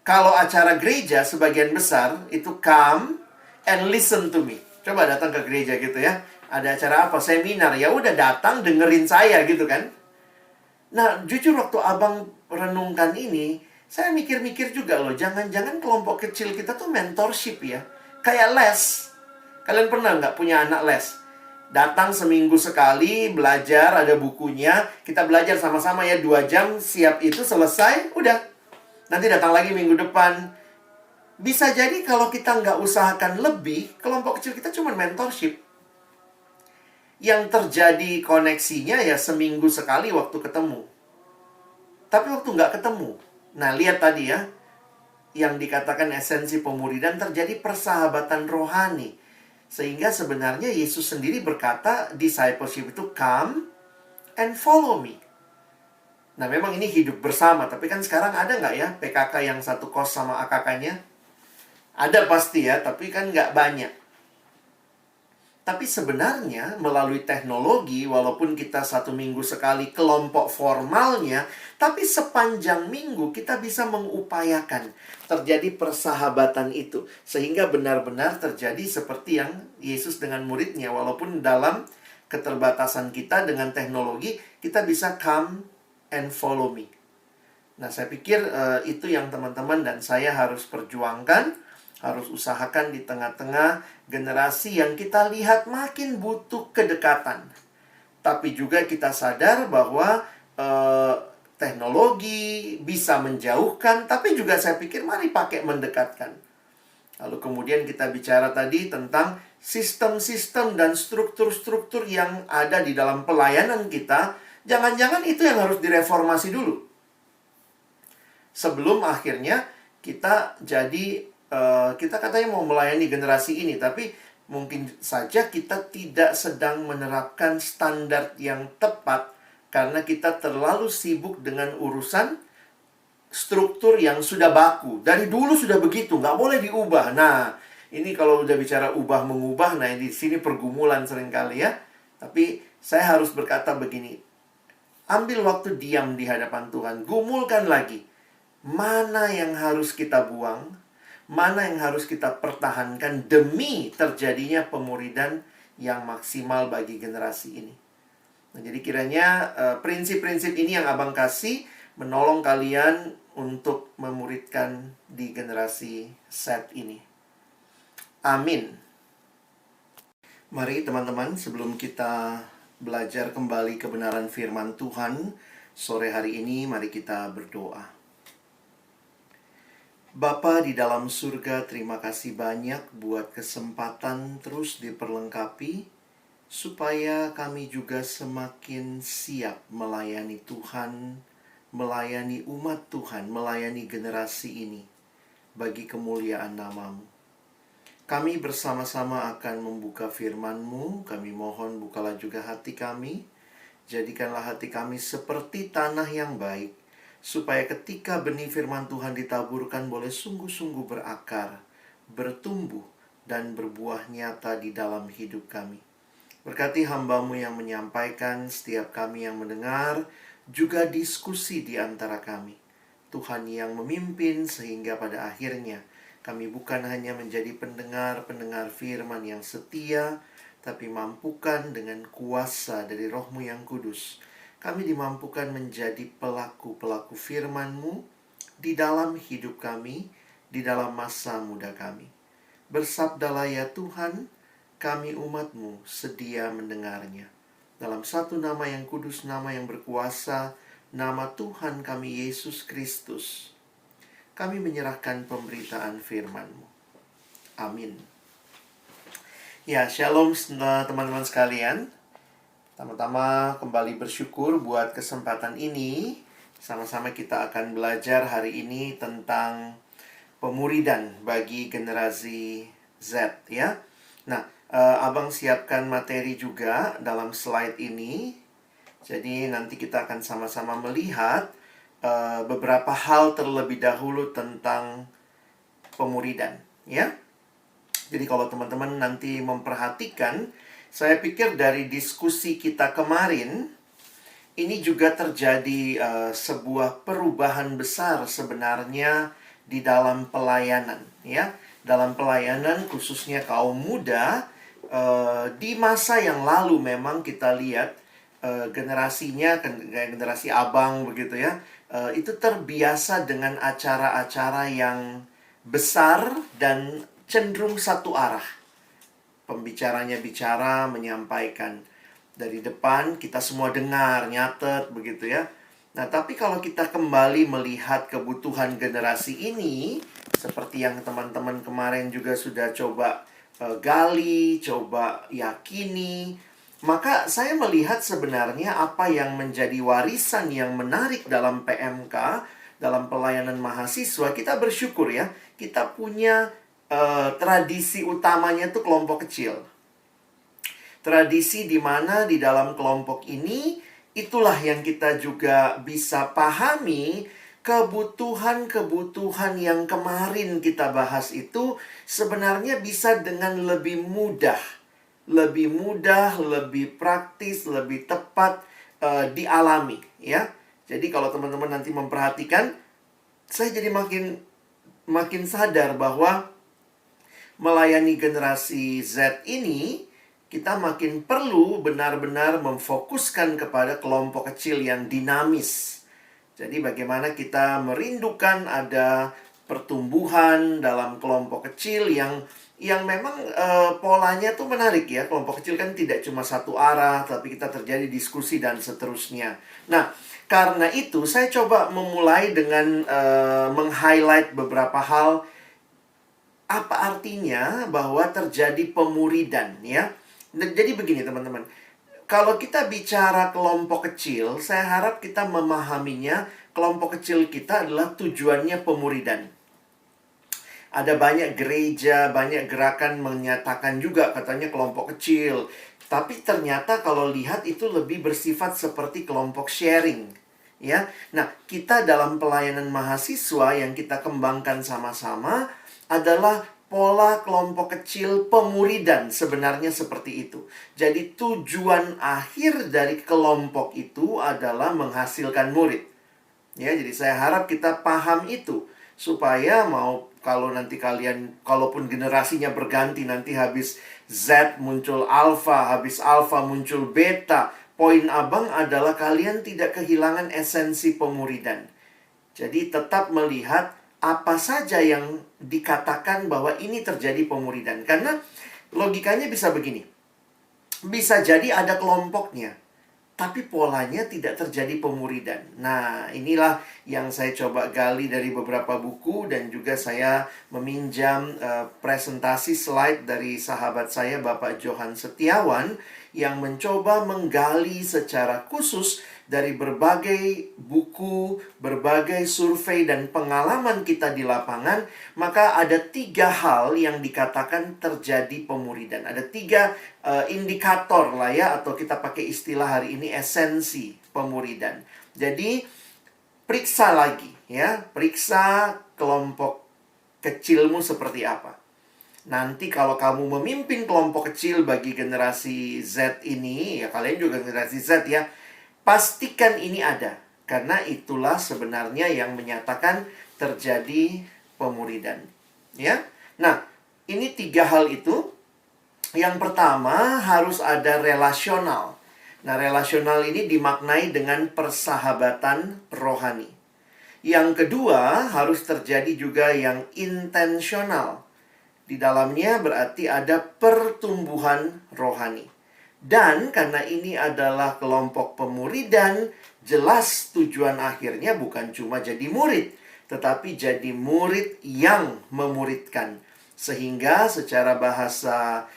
Kalau acara gereja sebagian besar itu come and listen to me. Coba datang ke gereja gitu, ya. Ada acara apa? Seminar. Ya udah datang dengerin saya gitu kan. Nah, jujur waktu abang renungkan ini, saya mikir-mikir juga loh, jangan-jangan kelompok kecil kita tuh mentorship, ya. Kayak les. Kalian pernah nggak punya anak les? Datang seminggu sekali, belajar, ada bukunya. Kita belajar sama-sama, ya, 2 jam, siap itu, selesai, udah. Nanti datang lagi minggu depan. Bisa jadi kalau kita nggak usahakan lebih, kelompok kecil kita cuma mentorship. Yang terjadi koneksinya ya seminggu sekali waktu ketemu. Tapi waktu nggak ketemu. Nah, lihat tadi ya, yang dikatakan esensi pemuridan terjadi persahabatan rohani. Sehingga sebenarnya Yesus sendiri berkata, discipleship itu come and follow me. Nah, memang ini hidup bersama. Tapi kan sekarang ada nggak ya PKK yang satu kos sama AKK-nya? Ada pasti ya, tapi kan nggak banyak. Tapi sebenarnya melalui teknologi, walaupun kita 1 minggu sekali kelompok formalnya, tapi sepanjang minggu kita bisa mengupayakan terjadi persahabatan itu. Sehingga benar-benar terjadi seperti yang Yesus dengan muridnya. Walaupun dalam keterbatasan kita dengan teknologi, kita bisa come and follow me. Nah, saya pikir itu yang teman-teman dan saya harus perjuangkan. Harus usahakan di tengah-tengah generasi yang kita lihat makin butuh kedekatan. Tapi juga kita sadar bahwa teknologi bisa menjauhkan, tapi juga saya pikir mari pakai mendekatkan. Lalu kemudian kita bicara tadi tentang sistem-sistem dan struktur-struktur yang ada di dalam pelayanan kita. Jangan-jangan itu yang harus direformasi dulu. Sebelum akhirnya kita jadi kita katanya mau melayani generasi ini, tapi mungkin saja kita tidak sedang menerapkan standar yang tepat karena kita terlalu sibuk dengan urusan struktur yang sudah baku. Dari dulu sudah begitu, nggak boleh diubah. Nah, ini kalau udah bicara ubah mengubah, nah di sini pergumulan seringkali ya. Tapi saya harus berkata begini, ambil waktu diam di hadapan Tuhan, gumulkan lagi. Mana yang harus kita buang? Mana yang harus kita pertahankan demi terjadinya pemuridan yang maksimal bagi generasi ini. Nah, jadi kiranya prinsip-prinsip ini yang Abang kasih menolong kalian untuk memuridkan di generasi Z ini. Amin. Mari teman-teman, sebelum kita belajar kembali kebenaran firman Tuhan sore hari ini, mari kita berdoa. Bapa di dalam surga, terima kasih banyak buat kesempatan terus diperlengkapi, supaya kami juga semakin siap melayani Tuhan, melayani umat Tuhan, melayani generasi ini, bagi kemuliaan nama-Mu. Kami bersama-sama akan membuka firman-Mu, kami mohon bukalah juga hati kami, jadikanlah hati kami seperti tanah yang baik, supaya ketika benih firman Tuhan ditaburkan boleh sungguh-sungguh berakar, bertumbuh, dan berbuah nyata di dalam hidup kami. Berkati hamba-Mu yang menyampaikan, setiap kami yang mendengar, juga diskusi di antara kami. Tuhan yang memimpin sehingga pada akhirnya kami bukan hanya menjadi pendengar-pendengar firman yang setia, tapi mampukan dengan kuasa dari Roh-Mu yang kudus, kami dimampukan menjadi pelaku-pelaku firman-Mu di dalam hidup kami, di dalam masa muda kami. Bersabdalah ya Tuhan, kami umat-Mu sedia mendengarnya. Dalam satu nama yang kudus, nama yang berkuasa, nama Tuhan kami Yesus Kristus, kami menyerahkan pemberitaan firman-Mu. Amin. Ya, shalom teman-teman sekalian. Pertama-tama kembali bersyukur buat kesempatan ini. Sama-sama kita akan belajar hari ini tentang pemuridan bagi generasi Z ya. Nah, Abang siapkan materi juga dalam slide ini. Jadi nanti kita akan sama-sama melihat beberapa hal terlebih dahulu tentang pemuridan ya. Jadi kalau teman-teman nanti memperhatikan, saya pikir dari diskusi kita kemarin, ini juga terjadi sebuah perubahan besar sebenarnya di dalam pelayanan, ya. Dalam pelayanan khususnya kaum muda, di masa yang lalu memang kita lihat generasinya, generasi abang begitu ya, itu terbiasa dengan acara-acara yang besar dan cenderung satu arah. Pembicaranya bicara, menyampaikan dari depan, kita semua dengar, nyatet, begitu ya. Nah, tapi kalau kita kembali melihat kebutuhan generasi ini, seperti yang teman-teman kemarin juga sudah coba gali, coba yakini, Maka saya melihat sebenarnya apa yang menjadi warisan yang menarik dalam PMK, dalam pelayanan mahasiswa, kita bersyukur ya. Kita punya tradisi utamanya itu kelompok kecil. Tradisi di mana di dalam kelompok ini, itulah yang kita juga bisa pahami kebutuhan-kebutuhan yang kemarin kita bahas itu sebenarnya bisa dengan lebih mudah. Lebih mudah, lebih praktis, lebih tepat dialami ya. Jadi kalau teman-teman nanti memperhatikan, saya jadi makin sadar bahwa melayani generasi Z ini, kita makin perlu benar-benar memfokuskan kepada kelompok kecil yang dinamis. Jadi bagaimana kita merindukan ada pertumbuhan dalam kelompok kecil yang memang polanya tuh menarik ya. Kelompok kecil kan tidak cuma satu arah, tapi kita terjadi diskusi dan seterusnya. Nah, karena itu saya coba memulai dengan meng-highlight beberapa hal. Apa artinya bahwa terjadi pemuridan ya. Jadi begini teman-teman, kalau kita bicara kelompok kecil, saya harap kita memahaminya kelompok kecil kita adalah tujuannya pemuridan. Ada banyak gereja, banyak gerakan menyatakan juga katanya kelompok kecil. Tapi ternyata kalau lihat itu lebih bersifat seperti kelompok sharing. Ya, nah kita dalam pelayanan mahasiswa yang kita kembangkan sama-sama adalah pola kelompok kecil pemuridan sebenarnya seperti itu. Jadi tujuan akhir dari kelompok itu adalah menghasilkan murid. Ya, jadi saya harap kita paham itu supaya kalau nanti kalian kalaupun generasinya berganti nanti habis Z muncul alpha, habis alpha muncul beta. Poin abang adalah kalian tidak kehilangan esensi pemuridan. Jadi tetap melihat apa saja yang dikatakan bahwa ini terjadi pemuridan. Karena logikanya bisa begini. Bisa jadi ada kelompoknya, tapi polanya tidak terjadi pemuridan. Nah, inilah yang saya coba gali dari beberapa buku dan juga saya meminjam presentasi slide dari sahabat saya, Bapak Johan Setiawan, yang mencoba menggali secara khusus dari berbagai buku, berbagai survei dan pengalaman kita di lapangan. Maka ada 3 hal yang dikatakan terjadi pemuridan. Ada 3 indikator lah ya, atau kita pakai istilah hari ini esensi pemuridan. Jadi periksa lagi ya, periksa kelompok kecilmu seperti apa. Nanti kalau kamu memimpin kelompok kecil bagi generasi Z ini, ya kalian juga generasi Z ya, pastikan ini ada. Karena itulah sebenarnya yang menyatakan terjadi pemuridan. Ya, nah ini 3 hal itu. Yang pertama harus ada relasional. Nah, relasional ini dimaknai dengan persahabatan rohani. Yang kedua harus terjadi juga yang intensional. Di dalamnya berarti ada pertumbuhan rohani. Dan karena ini adalah kelompok pemuridan, jelas tujuan akhirnya bukan cuma jadi murid, tetapi jadi murid yang memuridkan. Sehingga secara bahasa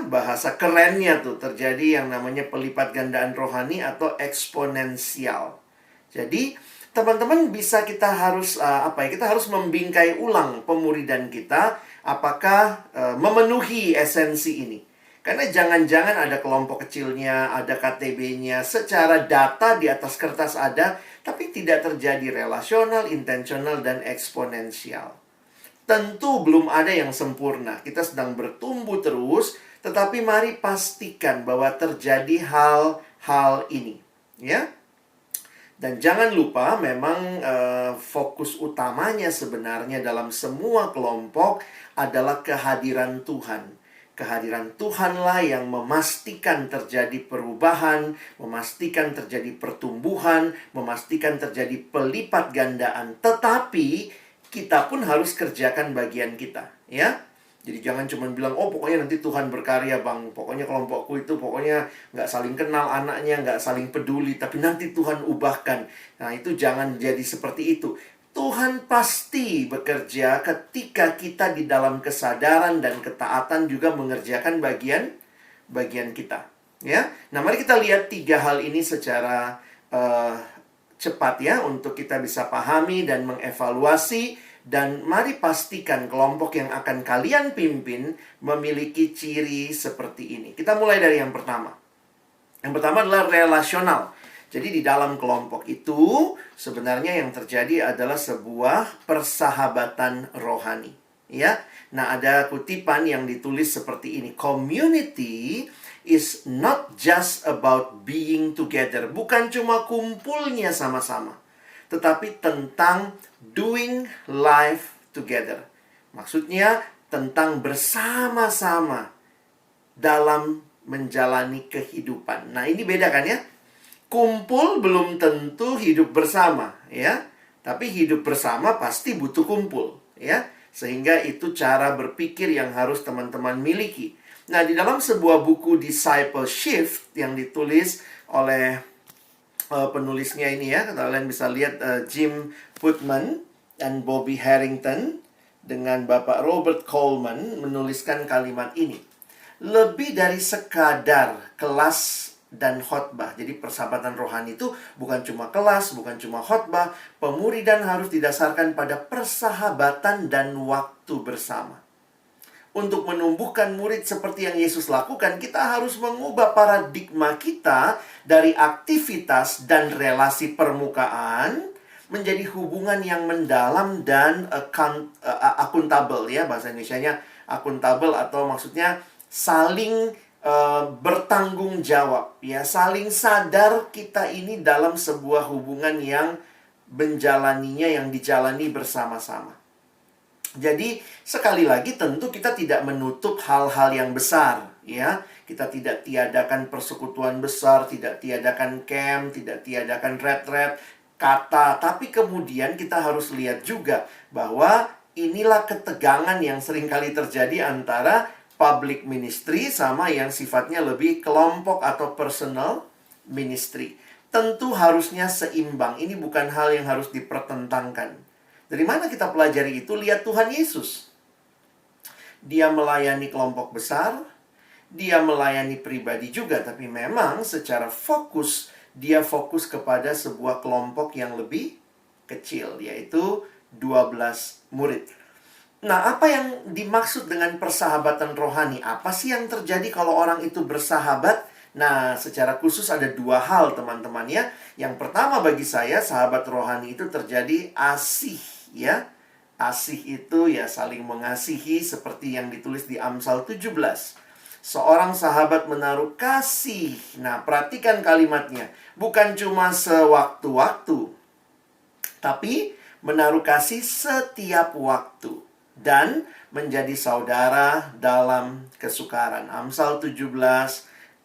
bahasa kerennya tuh terjadi yang namanya pelipat gandaan rohani atau eksponensial. Jadi teman-teman bisa kita harus kita harus membingkai ulang pemuridan kita apakah memenuhi esensi ini. Karena jangan-jangan ada kelompok kecilnya, ada KTB-nya, secara data di atas kertas ada, tapi tidak terjadi relasional, intensional, dan eksponensial. Tentu belum ada yang sempurna. Kita sedang bertumbuh terus, tetapi mari pastikan bahwa terjadi hal-hal ini, ya. Dan jangan lupa memang fokus utamanya sebenarnya dalam semua kelompok adalah kehadiran Tuhan. Kehadiran Tuhanlah yang memastikan terjadi perubahan, memastikan terjadi pertumbuhan, memastikan terjadi pelipat gandaan. Tetapi kita pun harus kerjakan bagian kita, ya. Jadi jangan cuma bilang, oh pokoknya nanti Tuhan berkarya bang. Pokoknya kelompokku itu pokoknya nggak saling kenal anaknya, nggak saling peduli. Tapi nanti Tuhan ubahkan. Nah itu jangan jadi seperti itu. Tuhan pasti bekerja ketika kita di dalam kesadaran dan ketaatan juga mengerjakan bagian kita. Ya, nah mari kita lihat 3 hal ini secara cepat ya, untuk kita bisa pahami dan mengevaluasi. Dan mari pastikan kelompok yang akan kalian pimpin memiliki ciri seperti ini. Kita mulai dari yang pertama. Yang pertama adalah relasional. Jadi di dalam kelompok itu sebenarnya yang terjadi adalah sebuah persahabatan rohani. Ya, nah ada kutipan yang ditulis seperti ini. Community is not just about being together. Bukan cuma kumpulnya sama-sama, tetapi tentang doing life together. Maksudnya tentang bersama-sama dalam menjalani kehidupan. Nah, ini beda kan ya? Kumpul belum tentu hidup bersama, ya. Tapi hidup bersama pasti butuh kumpul, ya. Sehingga itu cara berpikir yang harus teman-teman miliki. Nah, di dalam sebuah buku Discipleship yang ditulis oleh penulisnya ini ya, kalian bisa lihat Jim Putman dan Bobby Harrington dengan Bapak Robert Coleman menuliskan kalimat ini. Lebih dari sekadar kelas dan khotbah. Jadi persahabatan rohani itu bukan cuma kelas, bukan cuma khotbah. Pemuridan harus didasarkan pada persahabatan dan waktu bersama. Untuk menumbuhkan murid seperti yang Yesus lakukan, kita harus mengubah paradigma kita dari aktivitas dan relasi permukaan menjadi hubungan yang mendalam dan akuntabel ya, bahasa Indonesianya akuntabel, atau maksudnya saling bertanggung jawab ya, saling sadar kita ini dalam sebuah hubungan yang menjalaninya, yang dijalani bersama-sama. Jadi sekali lagi tentu kita tidak menutup hal-hal yang besar ya. Kita tidak tiadakan persekutuan besar, tidak tiadakan camp, tidak tiadakan retret kata. Tapi kemudian kita harus lihat juga bahwa inilah ketegangan yang seringkali terjadi antara public ministry sama yang sifatnya lebih kelompok atau personal ministry. Tentu harusnya seimbang. Ini bukan hal yang harus dipertentangkan. Dari mana kita pelajari itu? Lihat Tuhan Yesus. Dia melayani kelompok besar, dia melayani pribadi juga, tapi memang secara fokus, dia fokus kepada sebuah kelompok yang lebih kecil, yaitu 12 murid. Nah, apa yang dimaksud dengan persahabatan rohani? Apa sih yang terjadi kalau orang itu bersahabat? Nah, secara khusus ada 2 hal teman-teman ya. Yang pertama bagi saya, sahabat rohani itu terjadi asih ya. Asih itu ya saling mengasihi seperti yang ditulis di Amsal 17. Seorang sahabat menaruh kasih. Nah, perhatikan kalimatnya. Bukan cuma sewaktu-waktu, tapi menaruh kasih setiap waktu. Dan menjadi saudara dalam kesukaran. Amsal 17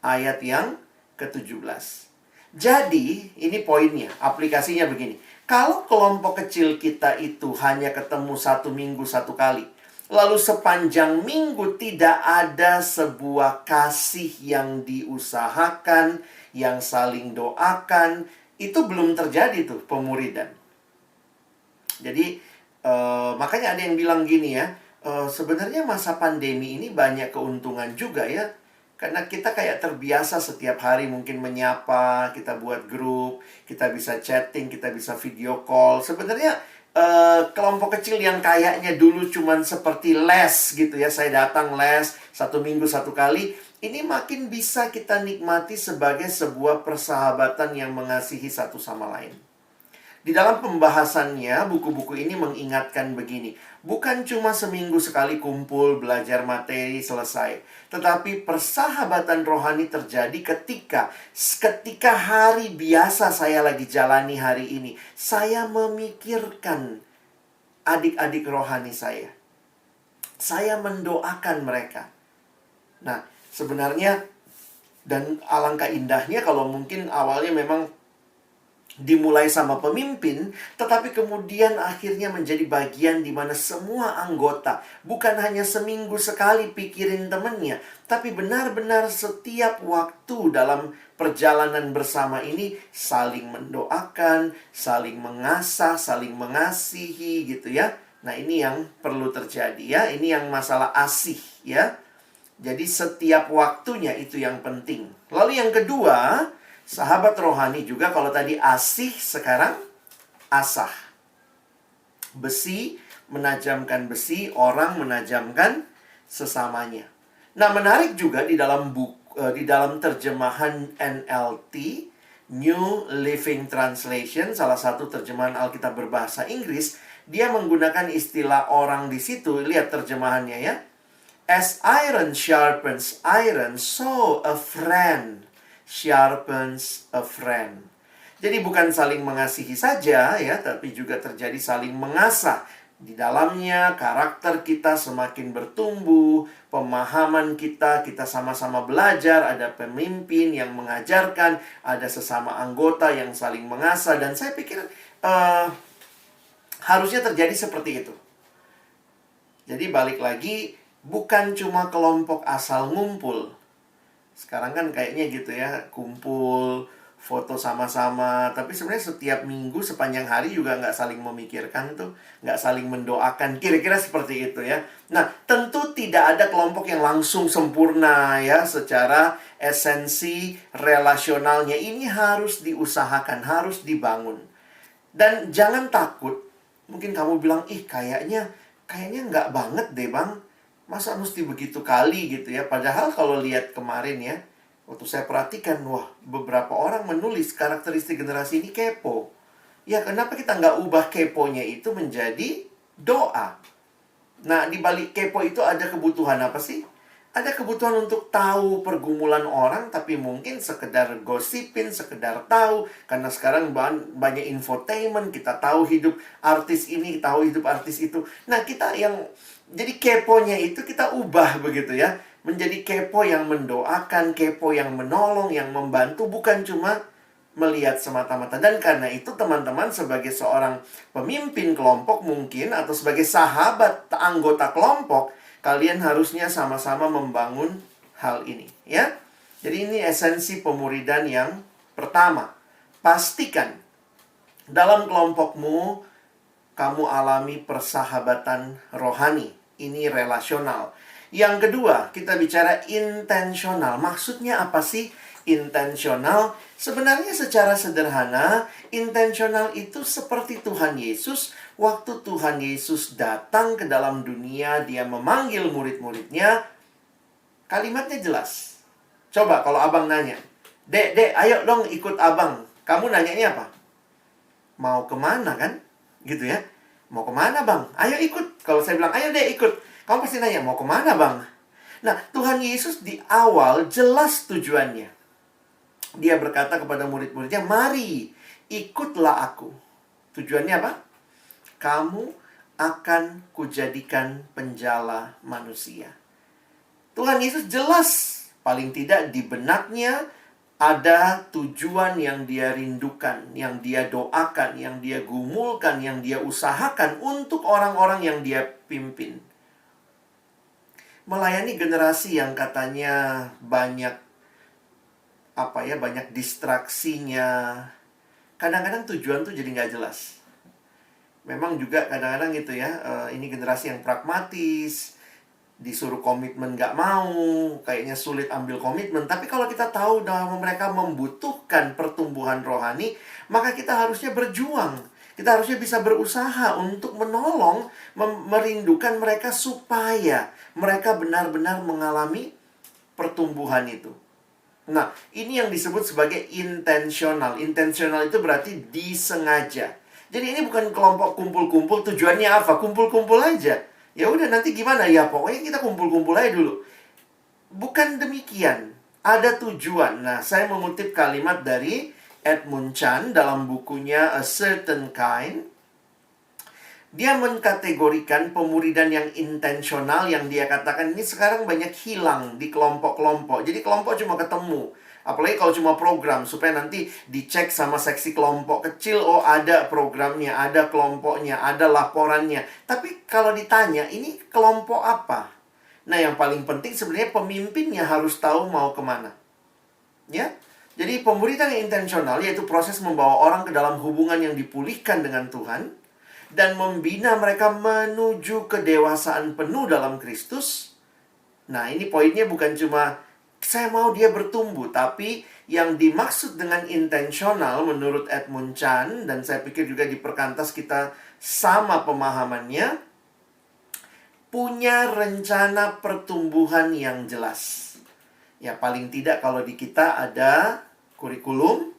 ayat yang ke-17. Jadi, ini poinnya, aplikasinya begini. Kalau kelompok kecil kita itu hanya ketemu 1 minggu 1 kali, lalu sepanjang minggu tidak ada sebuah kasih yang diusahakan, yang saling doakan, itu belum terjadi tuh pemuridan. Jadi, makanya ada yang bilang gini ya, sebenarnya masa pandemi ini banyak keuntungan juga ya. Karena kita kayak terbiasa setiap hari mungkin menyapa, kita buat grup, kita bisa chatting, kita bisa video call. Sebenarnya kelompok kecil yang kayaknya dulu cuman seperti les gitu ya, saya datang les 1 minggu 1 kali, ini makin bisa kita nikmati sebagai sebuah persahabatan yang mengasihi satu sama lain. Di dalam pembahasannya, buku-buku ini mengingatkan begini. Bukan cuma seminggu sekali kumpul, belajar materi, selesai. Tetapi persahabatan rohani terjadi ketika hari biasa saya lagi jalani hari ini. Saya memikirkan adik-adik rohani saya. Saya mendoakan mereka. Nah, sebenarnya, dan alangkah indahnya kalau mungkin awalnya memang dimulai sama pemimpin, tetapi kemudian akhirnya menjadi bagian di mana semua anggota bukan hanya seminggu sekali pikirin temennya, tapi benar-benar setiap waktu dalam perjalanan bersama ini saling mendoakan, saling mengasah, saling mengasihi gitu ya. Nah, ini yang perlu terjadi ya. Ini yang masalah asih ya. Jadi setiap waktunya itu yang penting. Lalu yang kedua, sahabat rohani juga kalau tadi asih, sekarang asah. Besi menajamkan besi, orang menajamkan sesamanya. Nah, menarik juga di dalam terjemahan NLT, New Living Translation, salah satu terjemahan Alkitab berbahasa Inggris, dia menggunakan istilah orang di situ. Lihat terjemahannya ya. As iron sharpens iron, so a friend sharpens a friend. Jadi bukan saling mengasihi saja ya, tapi juga terjadi saling mengasah. Di dalamnya karakter kita semakin bertumbuh, pemahaman kita sama-sama belajar, ada pemimpin yang mengajarkan, ada sesama anggota yang saling mengasah. Dan saya pikir harusnya terjadi seperti itu. Jadi balik lagi, bukan cuma kelompok asal ngumpul. Sekarang kan kayaknya gitu ya, kumpul, foto sama-sama. Tapi sebenarnya setiap minggu sepanjang hari juga nggak saling memikirkan tuh. Nggak saling mendoakan. Kira-kira seperti itu ya. Nah, tentu tidak ada kelompok yang langsung sempurna ya. Secara esensi relasionalnya ini harus diusahakan, harus dibangun. Dan jangan takut. Mungkin kamu bilang, ih kayaknya nggak banget deh bang. Masa mesti begitu kali gitu ya. Padahal kalau lihat kemarin ya, waktu saya perhatikan, wah beberapa orang menulis karakteristik generasi ini kepo. Ya kenapa kita nggak ubah keponya itu menjadi doa? Nah di balik kepo itu ada kebutuhan apa sih? Ada kebutuhan untuk tahu pergumulan orang, tapi mungkin sekedar gosipin, sekedar tahu. Karena sekarang banyak infotainment, kita tahu hidup artis ini, tahu hidup artis itu. Nah kita jadi keponya itu kita ubah begitu ya. Menjadi kepo yang mendoakan, kepo yang menolong, yang membantu. Bukan cuma melihat semata-mata. Dan karena itu teman-teman sebagai seorang pemimpin kelompok mungkin, atau sebagai sahabat anggota kelompok, kalian harusnya sama-sama membangun hal ini ya. Jadi ini esensi pemuridan yang pertama. Pastikan dalam kelompokmu kamu alami persahabatan rohani. Ini relasional. Yang kedua, kita bicara intensional. Maksudnya apa sih intensional? Sebenarnya secara sederhana, intensional itu seperti Tuhan Yesus. Waktu Tuhan Yesus datang ke dalam dunia, dia memanggil murid-muridnya. Kalimatnya jelas. Coba kalau abang nanya, Dek, ayo dong ikut abang. Kamu nanyanya apa? Mau kemana kan? Gitu ya. Mau kemana bang? Ayo ikut. Kalau saya bilang, ayo deh ikut. Kamu pasti nanya, mau kemana bang? Nah, Tuhan Yesus di awal jelas tujuannya. Dia berkata kepada murid-muridnya, mari ikutlah aku. Tujuannya apa? Kamu akan kujadikan penjala manusia. Tuhan Yesus jelas, paling tidak di benaknya ada tujuan yang dia rindukan, yang dia doakan, yang dia gumulkan, yang dia usahakan untuk orang-orang yang dia pimpin. Melayani generasi yang katanya banyak banyak distraksinya. Kadang-kadang tujuan tuh jadi nggak jelas. Memang juga kadang-kadang gitu ya, ini generasi yang pragmatis, disuruh komitmen nggak mau, kayaknya sulit ambil komitmen. Tapi kalau kita tahu bahwa mereka membutuhkan pertumbuhan rohani, maka kita harusnya berjuang. Kita harusnya bisa berusaha untuk menolong, merindukan mereka supaya mereka benar-benar mengalami pertumbuhan itu. Nah, ini yang disebut sebagai intensional. Intensional itu berarti disengaja. Jadi ini bukan kelompok kumpul-kumpul, tujuannya apa? Kumpul-kumpul aja. Ya udah nanti gimana ya, pokoknya kita kumpul-kumpul aja dulu. Bukan demikian. Ada tujuan. Nah, saya mengutip kalimat dari Edmund Chan dalam bukunya A Certain Kind. Dia mengkategorikan pemuridan yang intensional, yang dia katakan ini sekarang banyak hilang di kelompok-kelompok. Jadi kelompok cuma ketemu. Apalagi kalau cuma program, supaya nanti dicek sama seksi kelompok kecil, oh ada programnya, ada kelompoknya, ada laporannya. Tapi kalau ditanya, ini kelompok apa? Nah, yang paling penting sebenarnya pemimpinnya harus tahu mau kemana. Ya, jadi pemuridan yang intensional, yaitu proses membawa orang ke dalam hubungan yang dipulihkan dengan Tuhan, dan membina mereka menuju kedewasaan penuh dalam Kristus. Nah, ini poinnya bukan cuma saya mau dia bertumbuh, tapi yang dimaksud dengan intensional menurut Edmund Chan, dan saya pikir juga di Perkantas kita sama pemahamannya, punya rencana pertumbuhan yang jelas. Ya, paling tidak kalau di kita ada kurikulum,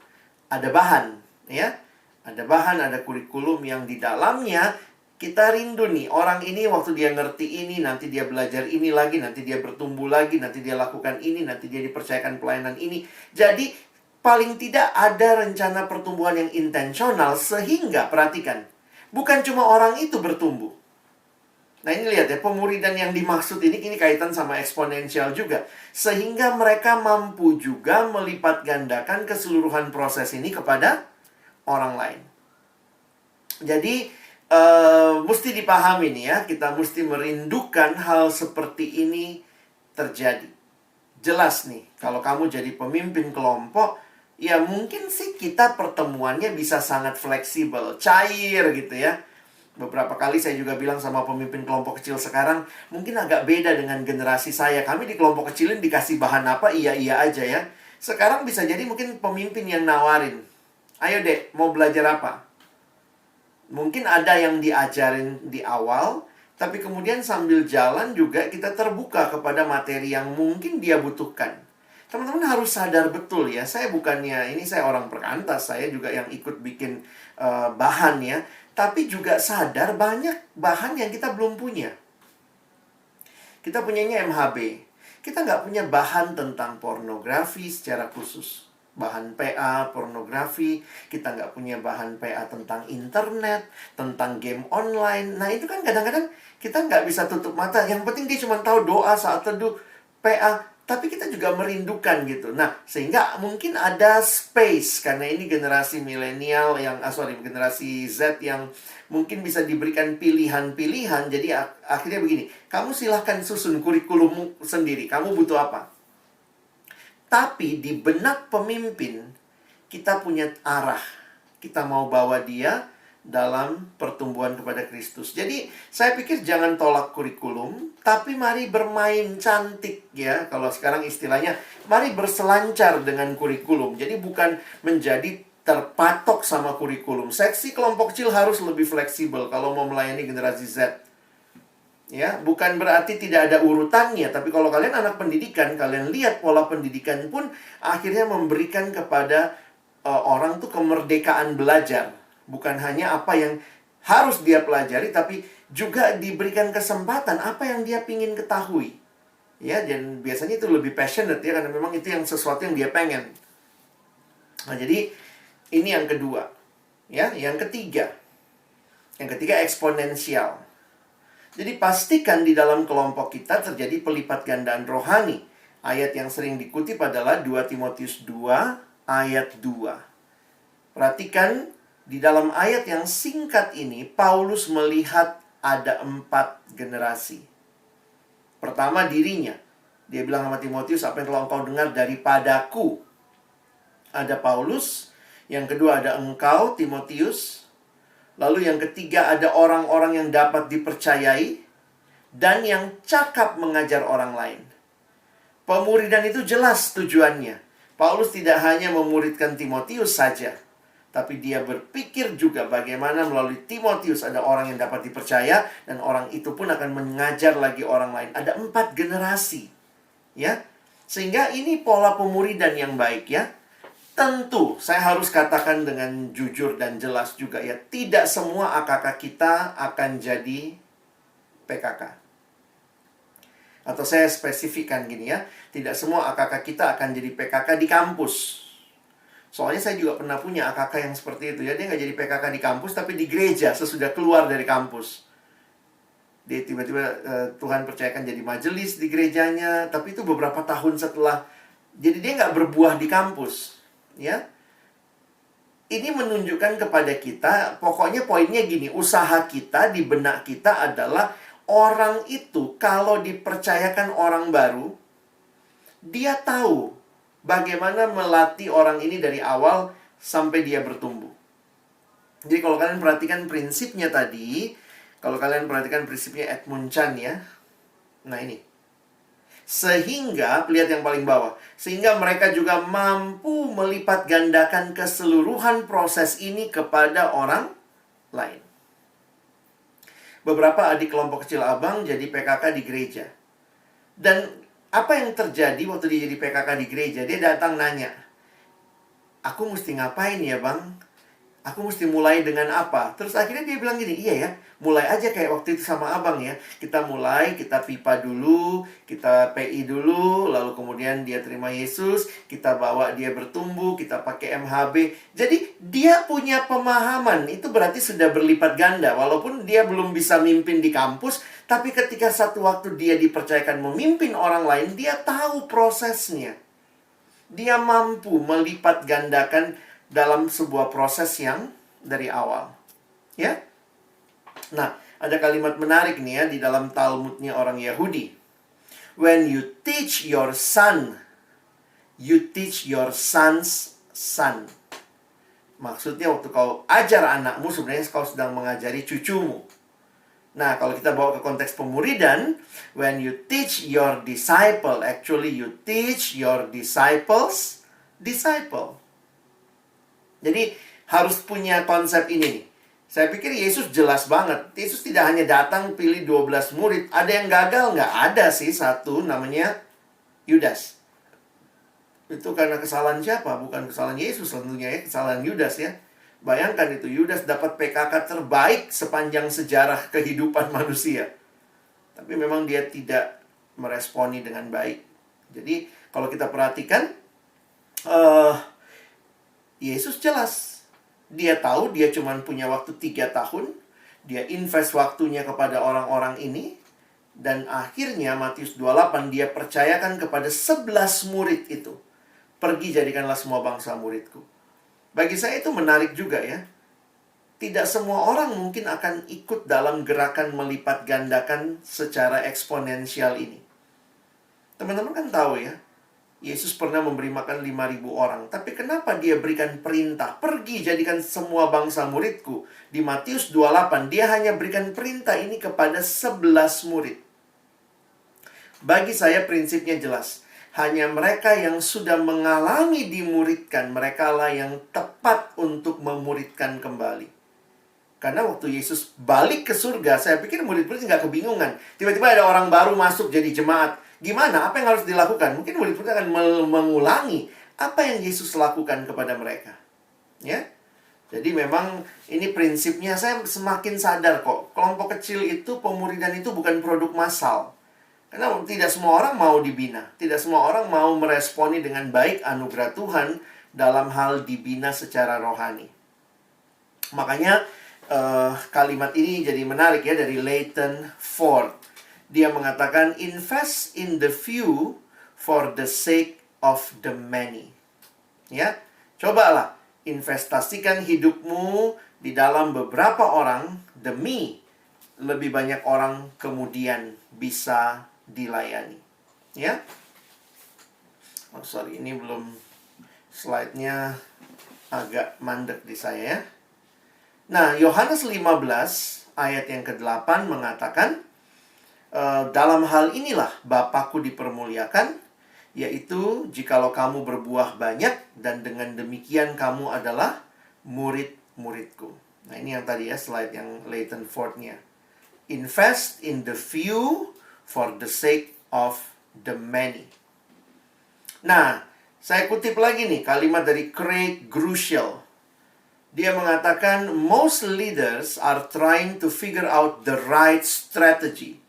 ada bahan, ya. Ada bahan, ada kurikulum yang di dalamnya kita rindu nih. Orang ini waktu dia ngerti ini, nanti dia belajar ini lagi, nanti dia bertumbuh lagi, nanti dia lakukan ini, nanti dia dipercayakan pelayanan ini. Jadi, paling tidak ada rencana pertumbuhan yang intensional sehingga, perhatikan, bukan cuma orang itu bertumbuh. Nah, ini lihat ya, pemuridan yang dimaksud ini kaitan sama eksponensial juga. Sehingga mereka mampu juga melipat gandakan keseluruhan proses ini kepada orang lain. Jadi, mesti dipahami nih ya, kita mesti merindukan hal seperti ini terjadi. Jelas nih, kalau kamu jadi pemimpin kelompok, ya mungkin sih kita pertemuannya bisa sangat fleksibel, cair gitu ya. Beberapa kali saya juga bilang sama pemimpin kelompok kecil sekarang, mungkin agak beda dengan generasi saya. Kami di kelompok kecilin dikasih bahan apa, iya-iya aja ya. Sekarang bisa jadi mungkin pemimpin yang nawarin, ayo dek, mau belajar apa? Mungkin ada yang diajarin di awal, tapi kemudian sambil jalan juga kita terbuka kepada materi yang mungkin dia butuhkan. Teman-teman harus sadar betul ya, saya bukannya, ini saya orang Perkantas, saya juga yang ikut bikin bahan ya. Tapi juga sadar banyak bahan yang kita belum punya. Kita punyanya MHB. Kita nggak punya bahan tentang pornografi secara khusus. Bahan PA, pornografi. Kita nggak punya bahan PA tentang internet, tentang game online. Nah, itu kan kadang-kadang kita nggak bisa tutup mata. Yang penting dia cuma tahu doa saat teduh, PA. Tapi kita juga merindukan gitu. Nah, sehingga mungkin ada space. Karena ini generasi milenial yang, generasi Z yang mungkin bisa diberikan pilihan-pilihan. Jadi akhirnya begini, kamu silahkan susun kurikulummu sendiri. Kamu butuh apa? Tapi di benak pemimpin, kita punya arah. Kita mau bawa dia dalam pertumbuhan kepada Kristus. Jadi, saya pikir jangan tolak kurikulum, tapi mari bermain cantik ya. Kalau sekarang istilahnya, mari berselancar dengan kurikulum. Jadi bukan menjadi terpatok sama kurikulum. Seksi kelompok kecil harus lebih fleksibel kalau mau melayani generasi Z. Ya, bukan berarti tidak ada urutannya, tapi kalau kalian anak pendidikan, kalian lihat pola pendidikan pun akhirnya memberikan kepada orang tuh kemerdekaan belajar. Bukan hanya apa yang harus dia pelajari, tapi juga diberikan kesempatan apa yang dia ingin ketahui. Ya, dan biasanya itu lebih passionate ya, karena memang itu yang sesuatu yang dia pengen. Nah, jadi ini yang kedua. Ya, yang ketiga. Yang ketiga eksponensial. Jadi pastikan di dalam kelompok kita terjadi pelipat gandaan rohani. Ayat yang sering dikutip adalah 2 Timotius 2 ayat 2. Perhatikan di dalam ayat yang singkat ini, Paulus melihat ada 4 generasi. Pertama dirinya. Dia bilang sama Timotius, apa yang telah engkau dengar daripadaku. Ada Paulus. Yang kedua ada engkau, Timotius. Lalu yang ketiga ada orang-orang yang dapat dipercayai. Dan yang cakap mengajar orang lain. Pemuridan itu jelas tujuannya. Paulus tidak hanya memuridkan Timotius saja, tapi dia berpikir juga bagaimana melalui Timotius ada orang yang dapat dipercaya, dan orang itu pun akan mengajar lagi orang lain. Ada 4 generasi. Ya. Sehingga ini pola pemuridan yang baik ya. Tentu, saya harus katakan dengan jujur dan jelas juga ya, tidak semua AKK kita akan jadi PKK. Atau saya spesifikkan gini ya, tidak semua AKK kita akan jadi PKK di kampus. Soalnya saya juga pernah punya AKK yang seperti itu ya. Dia nggak jadi PKK di kampus, tapi di gereja sesudah keluar dari kampus. Dia tiba-tiba Tuhan percayakan jadi majelis di gerejanya. Tapi itu beberapa tahun setelah. Jadi dia nggak berbuah di kampus. Ya. Ini menunjukkan kepada kita, pokoknya poinnya gini. Usaha kita di benak kita adalah orang itu kalau dipercayakan orang baru, dia tahu bagaimana melatih orang ini dari awal sampai dia bertumbuh. Jadi kalau kalian perhatikan prinsipnya tadi, kalau kalian perhatikan prinsipnya Edmund Chan ya. Nah ini. Sehingga, lihat yang paling bawah, sehingga mereka juga mampu melipat gandakan keseluruhan proses ini kepada orang lain. Beberapa adik kelompok kecil abang jadi PKK di gereja. Dan apa yang terjadi waktu dia jadi PKK di gereja? Dia datang nanya, aku mesti ngapain ya bang? Aku mesti mulai dengan apa? Terus akhirnya dia bilang gini, iya ya, mulai aja kayak waktu itu sama abang ya. Kita mulai, kita pipa dulu, kita PI dulu, lalu kemudian dia terima Yesus, kita bawa dia bertumbuh, kita pakai MHB. Jadi dia punya pemahaman, itu berarti sudah berlipat ganda. Walaupun dia belum bisa mimpin di kampus, tapi ketika satu waktu dia dipercayakan memimpin orang lain, dia tahu prosesnya. Dia mampu melipat gandakan dalam sebuah proses yang dari awal. Ya? Nah, ada kalimat menarik nih ya di dalam Talmudnya orang Yahudi. When you teach your son, you teach your son's son. Maksudnya waktu kau ajar anakmu, sebenarnya kau sedang mengajari cucumu. Nah, kalau kita bawa ke konteks pemuridan, when you teach your disciple, actually you teach your disciples disciple. Jadi harus punya konsep ini nih. Saya pikir Yesus jelas banget. Yesus tidak hanya datang pilih 12 murid. Ada yang gagal? Nggak ada sih. Satu namanya Yudas. Itu karena kesalahan siapa? Bukan kesalahan Yesus tentunya ya. Kesalahan Yudas ya. Bayangkan itu, Yudas dapat PKK terbaik sepanjang sejarah kehidupan manusia. Tapi memang dia tidak meresponi dengan baik. Jadi kalau kita perhatikan, Yesus jelas. Dia tahu dia cuma punya waktu 3 tahun. Dia invest waktunya kepada orang-orang ini. Dan akhirnya Matius 28 dia percayakan kepada 11 murid itu. Pergi jadikanlah semua bangsa muridku. Bagi saya itu menarik juga ya. Tidak semua orang mungkin akan ikut dalam gerakan melipat gandakan secara eksponensial ini. Teman-teman kan tahu ya. Yesus pernah memberi makan 5.000 orang. Tapi kenapa dia berikan perintah? Pergi jadikan semua bangsa muridku. Di Matius 28, dia hanya berikan perintah ini kepada 11 murid. Bagi saya prinsipnya jelas. Hanya mereka yang sudah mengalami dimuridkan, merekalah yang tepat untuk memuridkan kembali. Karena waktu Yesus balik ke surga, saya pikir murid-murid nggak kebingungan. Tiba-tiba ada orang baru masuk jadi jemaat. Gimana? Apa yang harus dilakukan? Mungkin murid-murid akan mengulangi apa yang Yesus lakukan kepada mereka. Ya. Jadi memang ini prinsipnya, saya semakin sadar kok. Kelompok kecil itu, pemuridan itu bukan produk massal. Karena tidak semua orang mau dibina. Tidak semua orang mau meresponi dengan baik anugerah Tuhan dalam hal dibina secara rohani. Makanya kalimat ini jadi menarik ya dari Leighton Ford. Dia mengatakan, invest in the few for the sake of the many. Ya, cobalah investasikan hidupmu di dalam beberapa orang demi lebih banyak orang kemudian bisa dilayani. Ya. Oh sorry, ini belum, slide-nya agak mandek di saya ya. Nah, Yohanes 15 ayat yang ke-8 mengatakan, dalam hal inilah Bapakku dipermuliakan, yaitu jikalau kamu berbuah banyak, dan dengan demikian kamu adalah murid-muridku. Nah, ini yang tadi ya, slide yang Leighton Ford-nya. Invest in the few for the sake of the many. Nah, saya kutip lagi nih kalimat dari Craig Groeschel. Dia mengatakan, most leaders are trying to figure out the right strategy.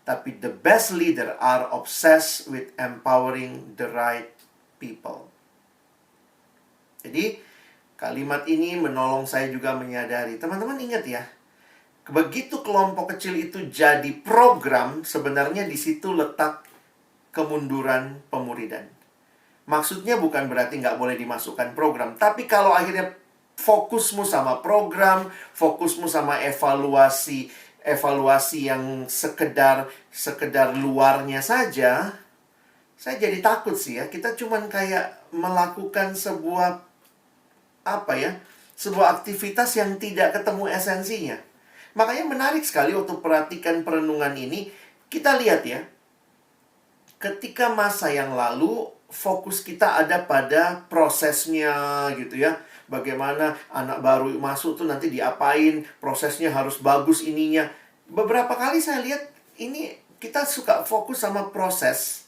Tapi the best leader are obsessed with empowering the right people. Jadi, kalimat ini menolong saya juga menyadari. Teman-teman ingat ya, begitu kelompok kecil itu jadi program, sebenarnya di situ letak kemunduran pemuridan. Maksudnya bukan berarti nggak boleh dimasukkan program. Tapi kalau akhirnya fokusmu sama program, fokusmu sama evaluasi yang sekedar luarnya saja, saya jadi takut sih ya. Kita cuman kayak melakukan sebuah aktivitas yang tidak ketemu esensinya. Makanya menarik sekali waktu perhatikan perenungan ini, kita lihat ya, Ketika masa yang lalu, fokus kita ada pada prosesnya gitu ya. Bagaimana anak baru masuk tuh nanti diapain, prosesnya harus bagus ininya. Beberapa kali saya lihat ini kita suka fokus sama proses.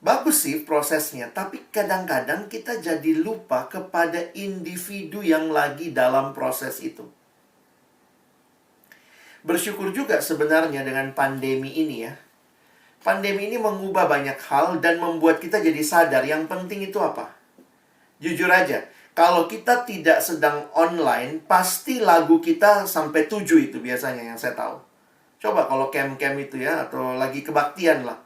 Bagus sih prosesnya, tapi kadang-kadang kita jadi lupa kepada individu yang lagi dalam proses itu. Bersyukur juga sebenarnya dengan pandemi ini ya. Pandemi ini mengubah banyak hal dan membuat kita jadi sadar yang penting itu apa. Jujur aja, kalau kita tidak sedang online, pasti lagu kita sampai 7 itu biasanya yang saya tahu. Coba kalau camp-camp itu ya, atau lagi kebaktian lah.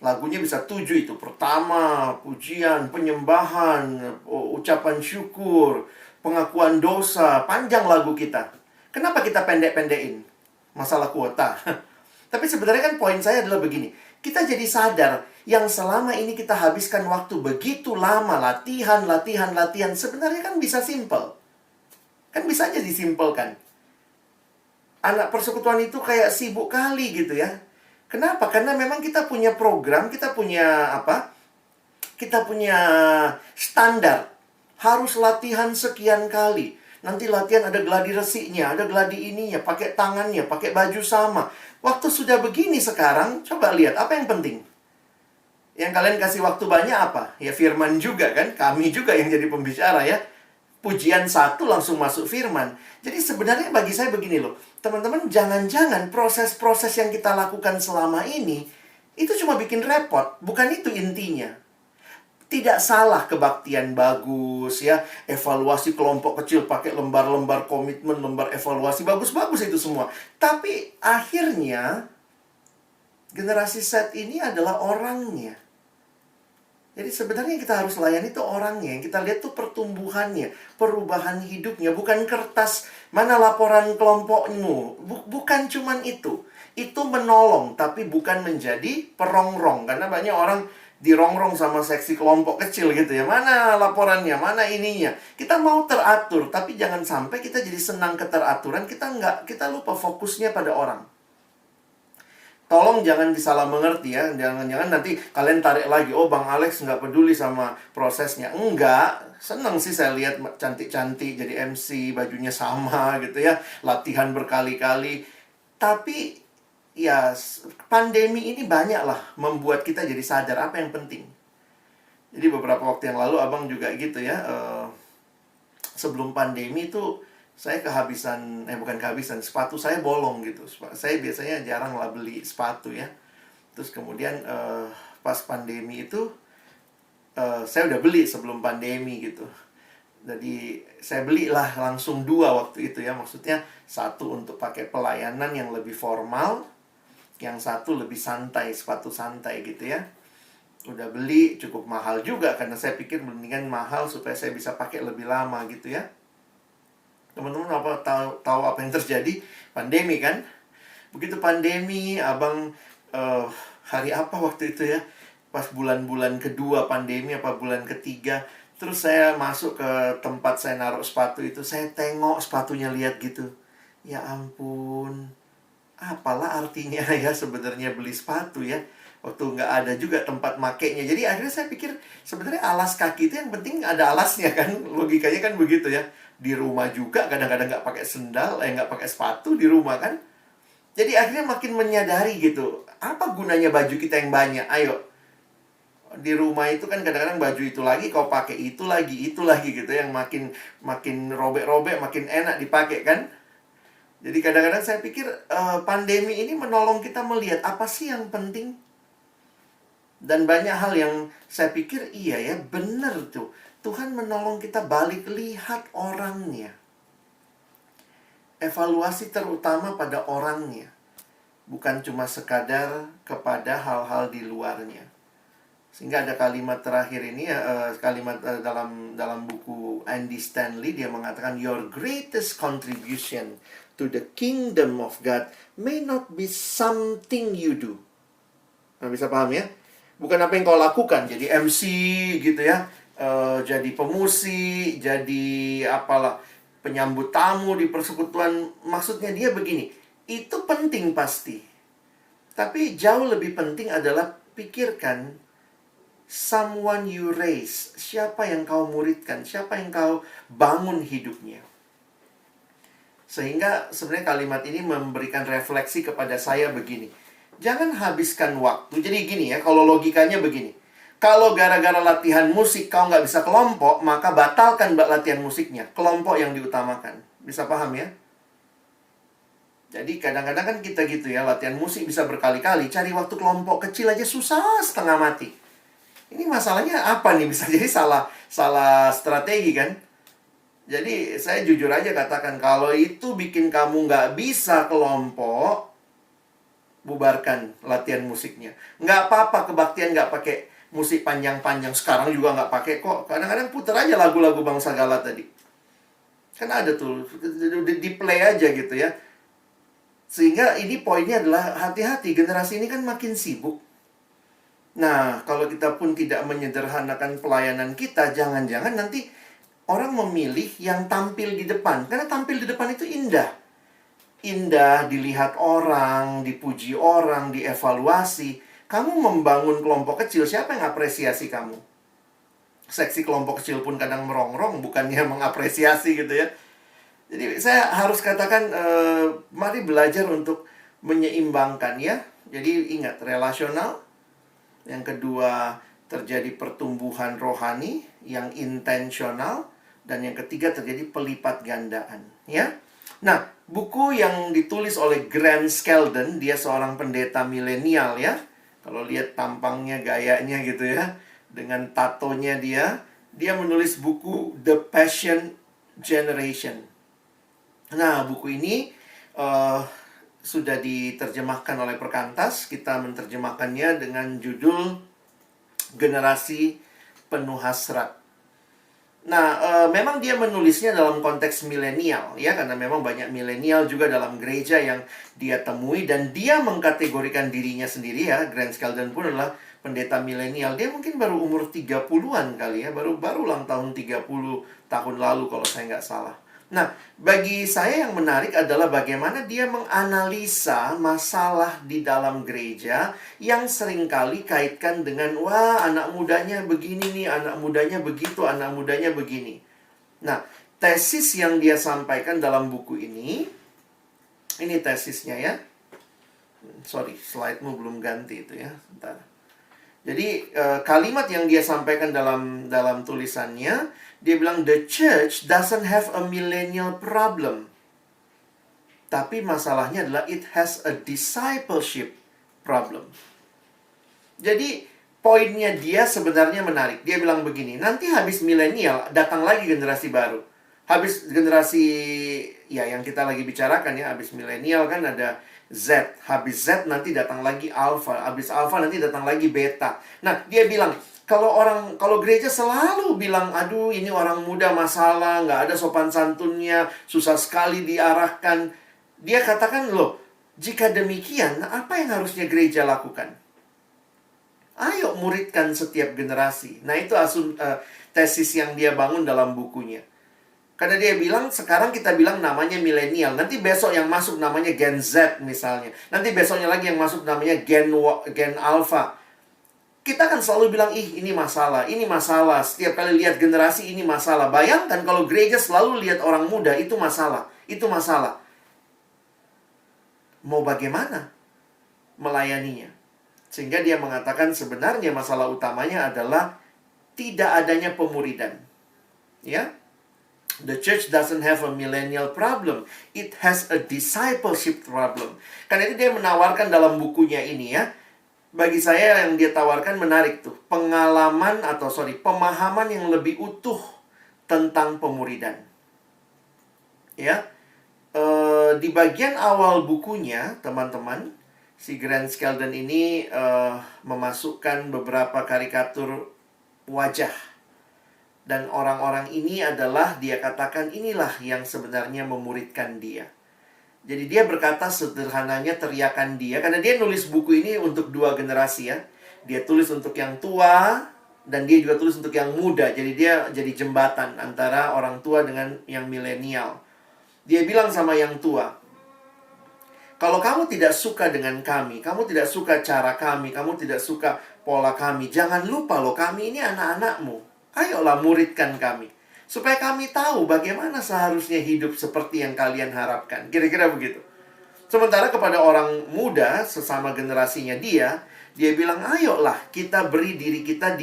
Lagunya bisa 7 itu. Pertama, pujian, penyembahan, ucapan syukur, pengakuan dosa. Panjang lagu kita. Kenapa kita pendek-pendekin? Masalah kuota. Tapi sebenarnya kan poin saya adalah begini. Kita jadi sadar yang selama ini kita habiskan waktu begitu lama latihan. Sebenarnya kan bisa simple. Kan bisa aja disimpelkan. Anak persekutuan itu kayak sibuk kali gitu ya. Kenapa? Karena memang kita punya program, kita punya apa? Kita punya standar. Harus latihan sekian kali. Nanti latihan ada gladi resinya, ada gladi ininya, pakai tangannya, pakai baju sama. Waktu sudah begini sekarang, coba lihat apa yang penting. Yang kalian kasih waktu banyak apa? Ya firman juga kan, kami juga yang jadi pembicara ya. Pujian 1 langsung masuk firman. Jadi sebenarnya bagi saya begini loh. Teman-teman jangan-jangan proses-proses yang kita lakukan selama ini itu cuma bikin repot. Bukan itu intinya. Tidak salah kebaktian bagus ya. Evaluasi kelompok kecil pakai lembar-lembar komitmen, lembar evaluasi. Bagus-bagus itu semua. Tapi akhirnya generasi Z ini adalah orangnya. Jadi sebenarnya yang kita harus layani itu orangnya. Yang kita lihat tuh pertumbuhannya, perubahan hidupnya. Bukan kertas, mana laporan kelompokmu. Bukan cuman itu. Itu menolong, tapi bukan menjadi perongrong. Karena banyak orang dirongrong sama seksi kelompok kecil gitu ya. Mana laporannya, mana ininya. Kita mau teratur, tapi jangan sampai kita jadi senang keteraturan. Kita lupa fokusnya pada orang. Tolong jangan disalah mengerti ya. Jangan-jangan nanti kalian tarik lagi. Oh, Bang Alex nggak peduli sama prosesnya. Enggak. Seneng sih saya lihat cantik-cantik jadi MC. Bajunya sama gitu ya. Latihan berkali-kali. Tapi ya pandemi ini banyak lah membuat kita jadi sadar apa yang penting. Jadi beberapa waktu yang lalu abang juga gitu ya. Sebelum pandemi itu saya bukan kehabisan, sepatu saya bolong gitu. Saya biasanya jarang lah beli sepatu ya. Terus kemudian pas pandemi itu saya udah beli sebelum pandemi gitu. Jadi saya belilah langsung 2 waktu itu ya. Maksudnya 1 untuk pakai pelayanan yang lebih formal, yang 1 lebih santai, sepatu santai gitu ya. Udah beli cukup mahal juga karena saya pikir mendingan mahal supaya saya bisa pakai lebih lama gitu ya. Teman-teman tahu apa yang terjadi? Pandemi kan? Begitu pandemi, abang hari apa waktu itu ya? Pas bulan-bulan kedua pandemi apa bulan ketiga, terus saya masuk ke tempat saya naruh sepatu itu, saya tengok sepatunya, lihat gitu. Ya ampun, apalah artinya ya sebenarnya beli sepatu ya? Waktu nggak ada juga tempat makainya. Jadi akhirnya saya pikir sebenarnya alas kaki itu yang penting ada alasnya kan. Logikanya kan begitu ya. Di rumah juga kadang-kadang nggak pakai sendal, nggak pakai sepatu di rumah kan. Jadi akhirnya makin menyadari gitu. Apa gunanya baju kita yang banyak? Ayo. Di rumah itu kan kadang-kadang baju itu lagi, kau pakai itu lagi gitu. Yang makin robek-robek, makin enak dipakai kan. Jadi kadang-kadang saya pikir pandemi ini menolong kita melihat apa sih yang penting. Dan banyak hal yang saya pikir iya ya, benar tuh. Tuhan menolong kita balik lihat orangnya. Evaluasi terutama pada orangnya. Bukan cuma sekadar kepada hal-hal di luarnya. Sehingga ada kalimat terakhir ini ya, dalam buku Andy Stanley, dia mengatakan your greatest contribution to the kingdom of God may not be something you do. Nah, bisa paham ya? Bukan apa yang kau lakukan, jadi MC gitu ya, jadi pemusik, jadi apalah, penyambut tamu di persekutuan. Maksudnya dia begini, itu penting pasti. Tapi jauh lebih penting adalah pikirkan someone you raise. Siapa yang kau muridkan? Siapa yang kau bangun hidupnya? Sehingga sebenarnya kalimat ini memberikan refleksi kepada saya begini. Jangan habiskan waktu. Jadi gini ya, kalau logikanya begini. Kalau gara-gara latihan musik kau nggak bisa kelompok, maka batalkan latihan musiknya. Kelompok yang diutamakan. Bisa paham ya? Jadi kadang-kadang kan kita gitu ya, latihan musik bisa berkali-kali. Cari waktu kelompok kecil aja susah setengah mati. Ini masalahnya apa nih? Bisa jadi salah strategi kan? Jadi saya jujur aja katakan, kalau itu bikin kamu nggak bisa kelompok, bubarkan latihan musiknya. Nggak apa-apa kebaktian nggak pakai musik panjang-panjang. Sekarang juga nggak pakai kok. Kadang-kadang puter aja lagu-lagu Bangsa Galat tadi. Kan ada tuh, di play aja gitu ya. Sehingga ini poinnya adalah hati-hati, generasi ini kan makin sibuk. Nah, kalau kita pun tidak menyederhanakan pelayanan kita, jangan-jangan nanti orang memilih yang tampil di depan. Karena tampil di depan itu indah. Indah, dilihat orang, dipuji orang, dievaluasi. Kamu membangun kelompok kecil, siapa yang apresiasi kamu? Seksi kelompok kecil pun kadang merongrong, bukannya mengapresiasi gitu ya. Jadi saya harus katakan, mari belajar untuk menyeimbangkan ya. Jadi ingat, relasional. Yang kedua, terjadi pertumbuhan rohani yang intensional. Dan yang ketiga, terjadi pelipat gandaan. Ya. Nah, buku yang ditulis oleh Grant Skeldon, dia seorang pendeta milenial ya. Kalau lihat tampangnya, gayanya gitu ya. Dengan tatonya dia menulis buku The Passion Generation. Nah, buku ini sudah diterjemahkan oleh Perkantas. Kita menerjemahkannya dengan judul Generasi Penuh Hasrat. Nah, memang dia menulisnya dalam konteks milenial ya, karena memang banyak milenial juga dalam gereja yang dia temui, dan dia mengkategorikan dirinya sendiri ya. Grant Skeldon pun adalah pendeta milenial. Dia mungkin baru umur 30-an kali ya, baru ulang tahun 30 tahun lalu kalau saya nggak salah. Nah, bagi saya yang menarik adalah bagaimana dia menganalisa masalah di dalam gereja yang seringkali kaitkan dengan, wah, anak mudanya begini nih, anak mudanya begitu, anak mudanya begini. Nah, tesis yang dia sampaikan dalam buku ini tesisnya ya. Sorry, slide-mu belum ganti itu ya. Bentar. Jadi, kalimat yang dia sampaikan dalam tulisannya, dia bilang, the church doesn't have a millennial problem. Tapi masalahnya adalah it has a discipleship problem. Jadi, poinnya dia sebenarnya menarik. Dia bilang begini, nanti habis milenial, datang lagi generasi baru. Habis generasi, ya yang kita lagi bicarakan ya, habis milenial kan ada Z. Habis Z nanti datang lagi Alpha. Habis Alpha nanti datang lagi Beta. Nah, dia bilang, kalau gereja selalu bilang, aduh ini orang muda masalah, nggak ada sopan santunnya, susah sekali diarahkan. Dia katakan, loh, jika demikian, apa yang harusnya gereja lakukan? Ayo muridkan setiap generasi. Nah, itu tesis yang dia bangun dalam bukunya. Karena dia bilang, sekarang kita bilang namanya milenial. Nanti besok yang masuk namanya Gen Z misalnya. Nanti besoknya lagi yang masuk namanya Gen Alpha. Kita kan selalu bilang, ini masalah, ini masalah. Setiap kali lihat generasi, ini masalah. Bayangkan kalau gereja selalu lihat orang muda, itu masalah. Itu masalah. Mau bagaimana melayaninya? Sehingga dia mengatakan sebenarnya masalah utamanya adalah tidak adanya pemuridan. Ya? The church doesn't have a millennial problem. It has a discipleship problem. Karena itu dia menawarkan dalam bukunya ini ya. Bagi saya yang dia tawarkan menarik tuh. Pemahaman yang lebih utuh tentang pemuridan. Ya. Di bagian awal bukunya, teman-teman, si Grant Skeldon ini memasukkan beberapa karikatur wajah. Dan orang-orang ini adalah, dia katakan, inilah yang sebenarnya memuridkan dia. Jadi dia berkata sederhananya teriakan dia, karena dia nulis buku ini untuk dua generasi ya. Dia tulis untuk yang tua, dan dia juga tulis untuk yang muda. Jadi dia jadi jembatan antara orang tua dengan yang milenial. Dia bilang sama yang tua, Kalau kamu tidak suka dengan kami, kamu tidak suka cara kami, kamu tidak suka pola kami, jangan lupa loh, kami ini anak-anakmu. Ayolah muridkan kami. Supaya kami tahu bagaimana seharusnya hidup seperti yang kalian harapkan. Kira-kira begitu. Sementara kepada orang muda, sesama generasinya dia bilang, ayolah kita beri diri kita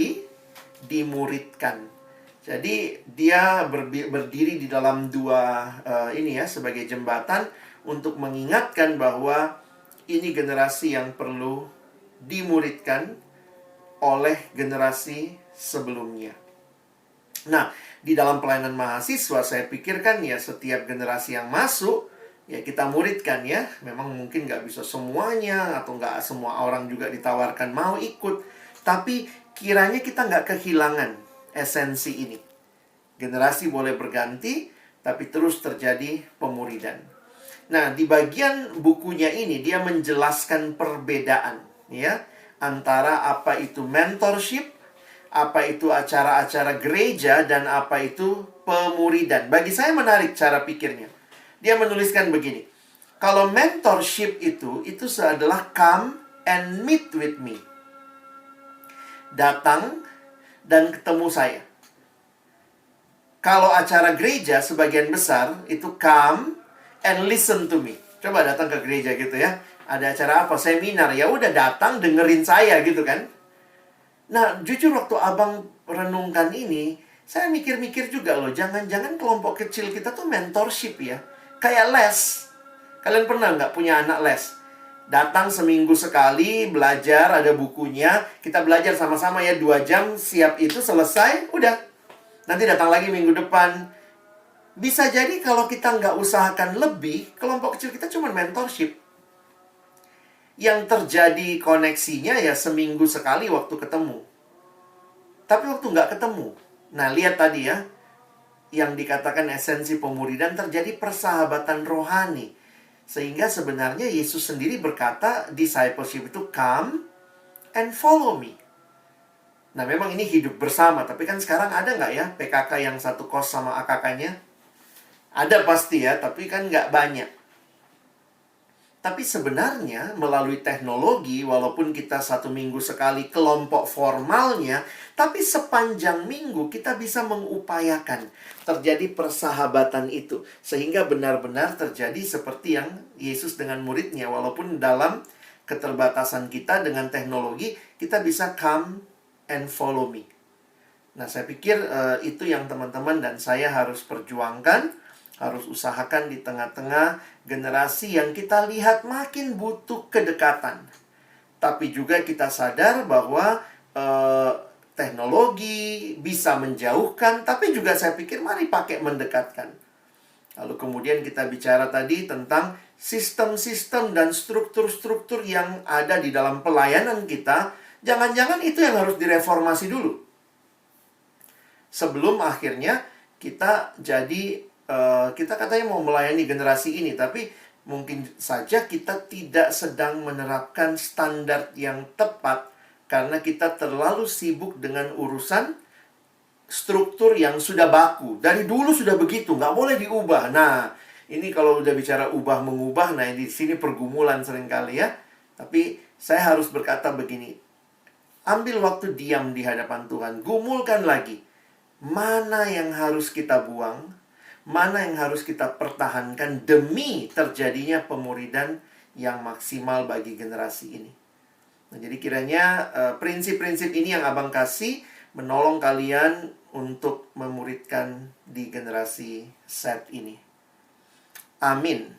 dimuridkan. Jadi dia berdiri di dalam dua sebagai jembatan untuk mengingatkan bahwa ini generasi yang perlu dimuridkan oleh generasi sebelumnya. Nah, di dalam pelayanan mahasiswa saya pikirkan ya setiap generasi yang masuk ya kita muridkan ya. Memang mungkin nggak bisa semuanya atau nggak semua orang juga ditawarkan mau ikut. Tapi kiranya kita nggak kehilangan esensi ini. Generasi boleh berganti, tapi terus terjadi pemuridan. Nah, di bagian bukunya ini dia menjelaskan perbedaan ya antara apa itu mentorship, apa itu acara-acara gereja, dan apa itu pemuridan. Bagi saya menarik cara pikirnya. Dia menuliskan begini. Kalau mentorship itu adalah come and meet with me. Datang dan ketemu saya. Kalau acara gereja sebagian besar itu come and listen to me. Coba datang ke gereja gitu ya. Ada acara apa? Seminar. Ya udah datang dengerin saya gitu kan. Nah, jujur waktu abang renungkan ini, saya mikir-mikir juga loh. Jangan-jangan kelompok kecil kita tuh mentorship ya. Kayak les. Kalian pernah nggak punya anak les? Datang seminggu sekali, belajar, ada bukunya. Kita belajar sama-sama ya 2 jam, siap itu selesai, udah. Nanti datang lagi minggu depan. Bisa jadi kalau kita nggak usahakan lebih, kelompok kecil kita cuma mentorship. Yang terjadi koneksinya ya seminggu sekali waktu ketemu. Tapi waktu nggak ketemu. Nah, lihat tadi ya. Yang dikatakan esensi pemuridan terjadi persahabatan rohani. Sehingga sebenarnya Yesus sendiri berkata, discipleship itu come and follow me. Nah, memang ini hidup bersama. Tapi kan sekarang ada nggak ya PKK yang satu kos sama AKK-nya? Ada pasti ya, tapi kan nggak banyak. Tapi sebenarnya melalui teknologi, walaupun kita 1 minggu sekali kelompok formalnya, tapi sepanjang minggu kita bisa mengupayakan terjadi persahabatan itu. Sehingga benar-benar terjadi seperti yang Yesus dengan muridnya. Walaupun dalam keterbatasan kita dengan teknologi, kita bisa come and follow me. Nah, saya pikir itu yang teman-teman dan saya harus perjuangkan. Harus usahakan di tengah-tengah generasi yang kita lihat makin butuh kedekatan. Tapi juga kita sadar bahwa teknologi bisa menjauhkan, tapi juga saya pikir mari pakai mendekatkan. Lalu kemudian kita bicara tadi tentang sistem-sistem dan struktur-struktur yang ada di dalam pelayanan kita. Jangan-jangan itu yang harus direformasi dulu. Sebelum akhirnya kita jadi kita katanya mau melayani generasi ini, tapi mungkin saja kita tidak sedang menerapkan standar yang tepat karena kita terlalu sibuk dengan urusan struktur yang sudah baku. Dari dulu sudah begitu, nggak boleh diubah. Nah, ini kalau udah bicara ubah-mengubah, nah di sini pergumulan seringkali ya. Tapi saya harus berkata begini, ambil waktu diam di hadapan Tuhan, gumulkan lagi. Mana yang harus kita buang? Mana yang harus kita pertahankan demi terjadinya pemuridan yang maksimal bagi generasi ini. Nah, jadi kiranya prinsip-prinsip ini yang abang kasih menolong kalian untuk memuridkan di generasi Z ini. Amin.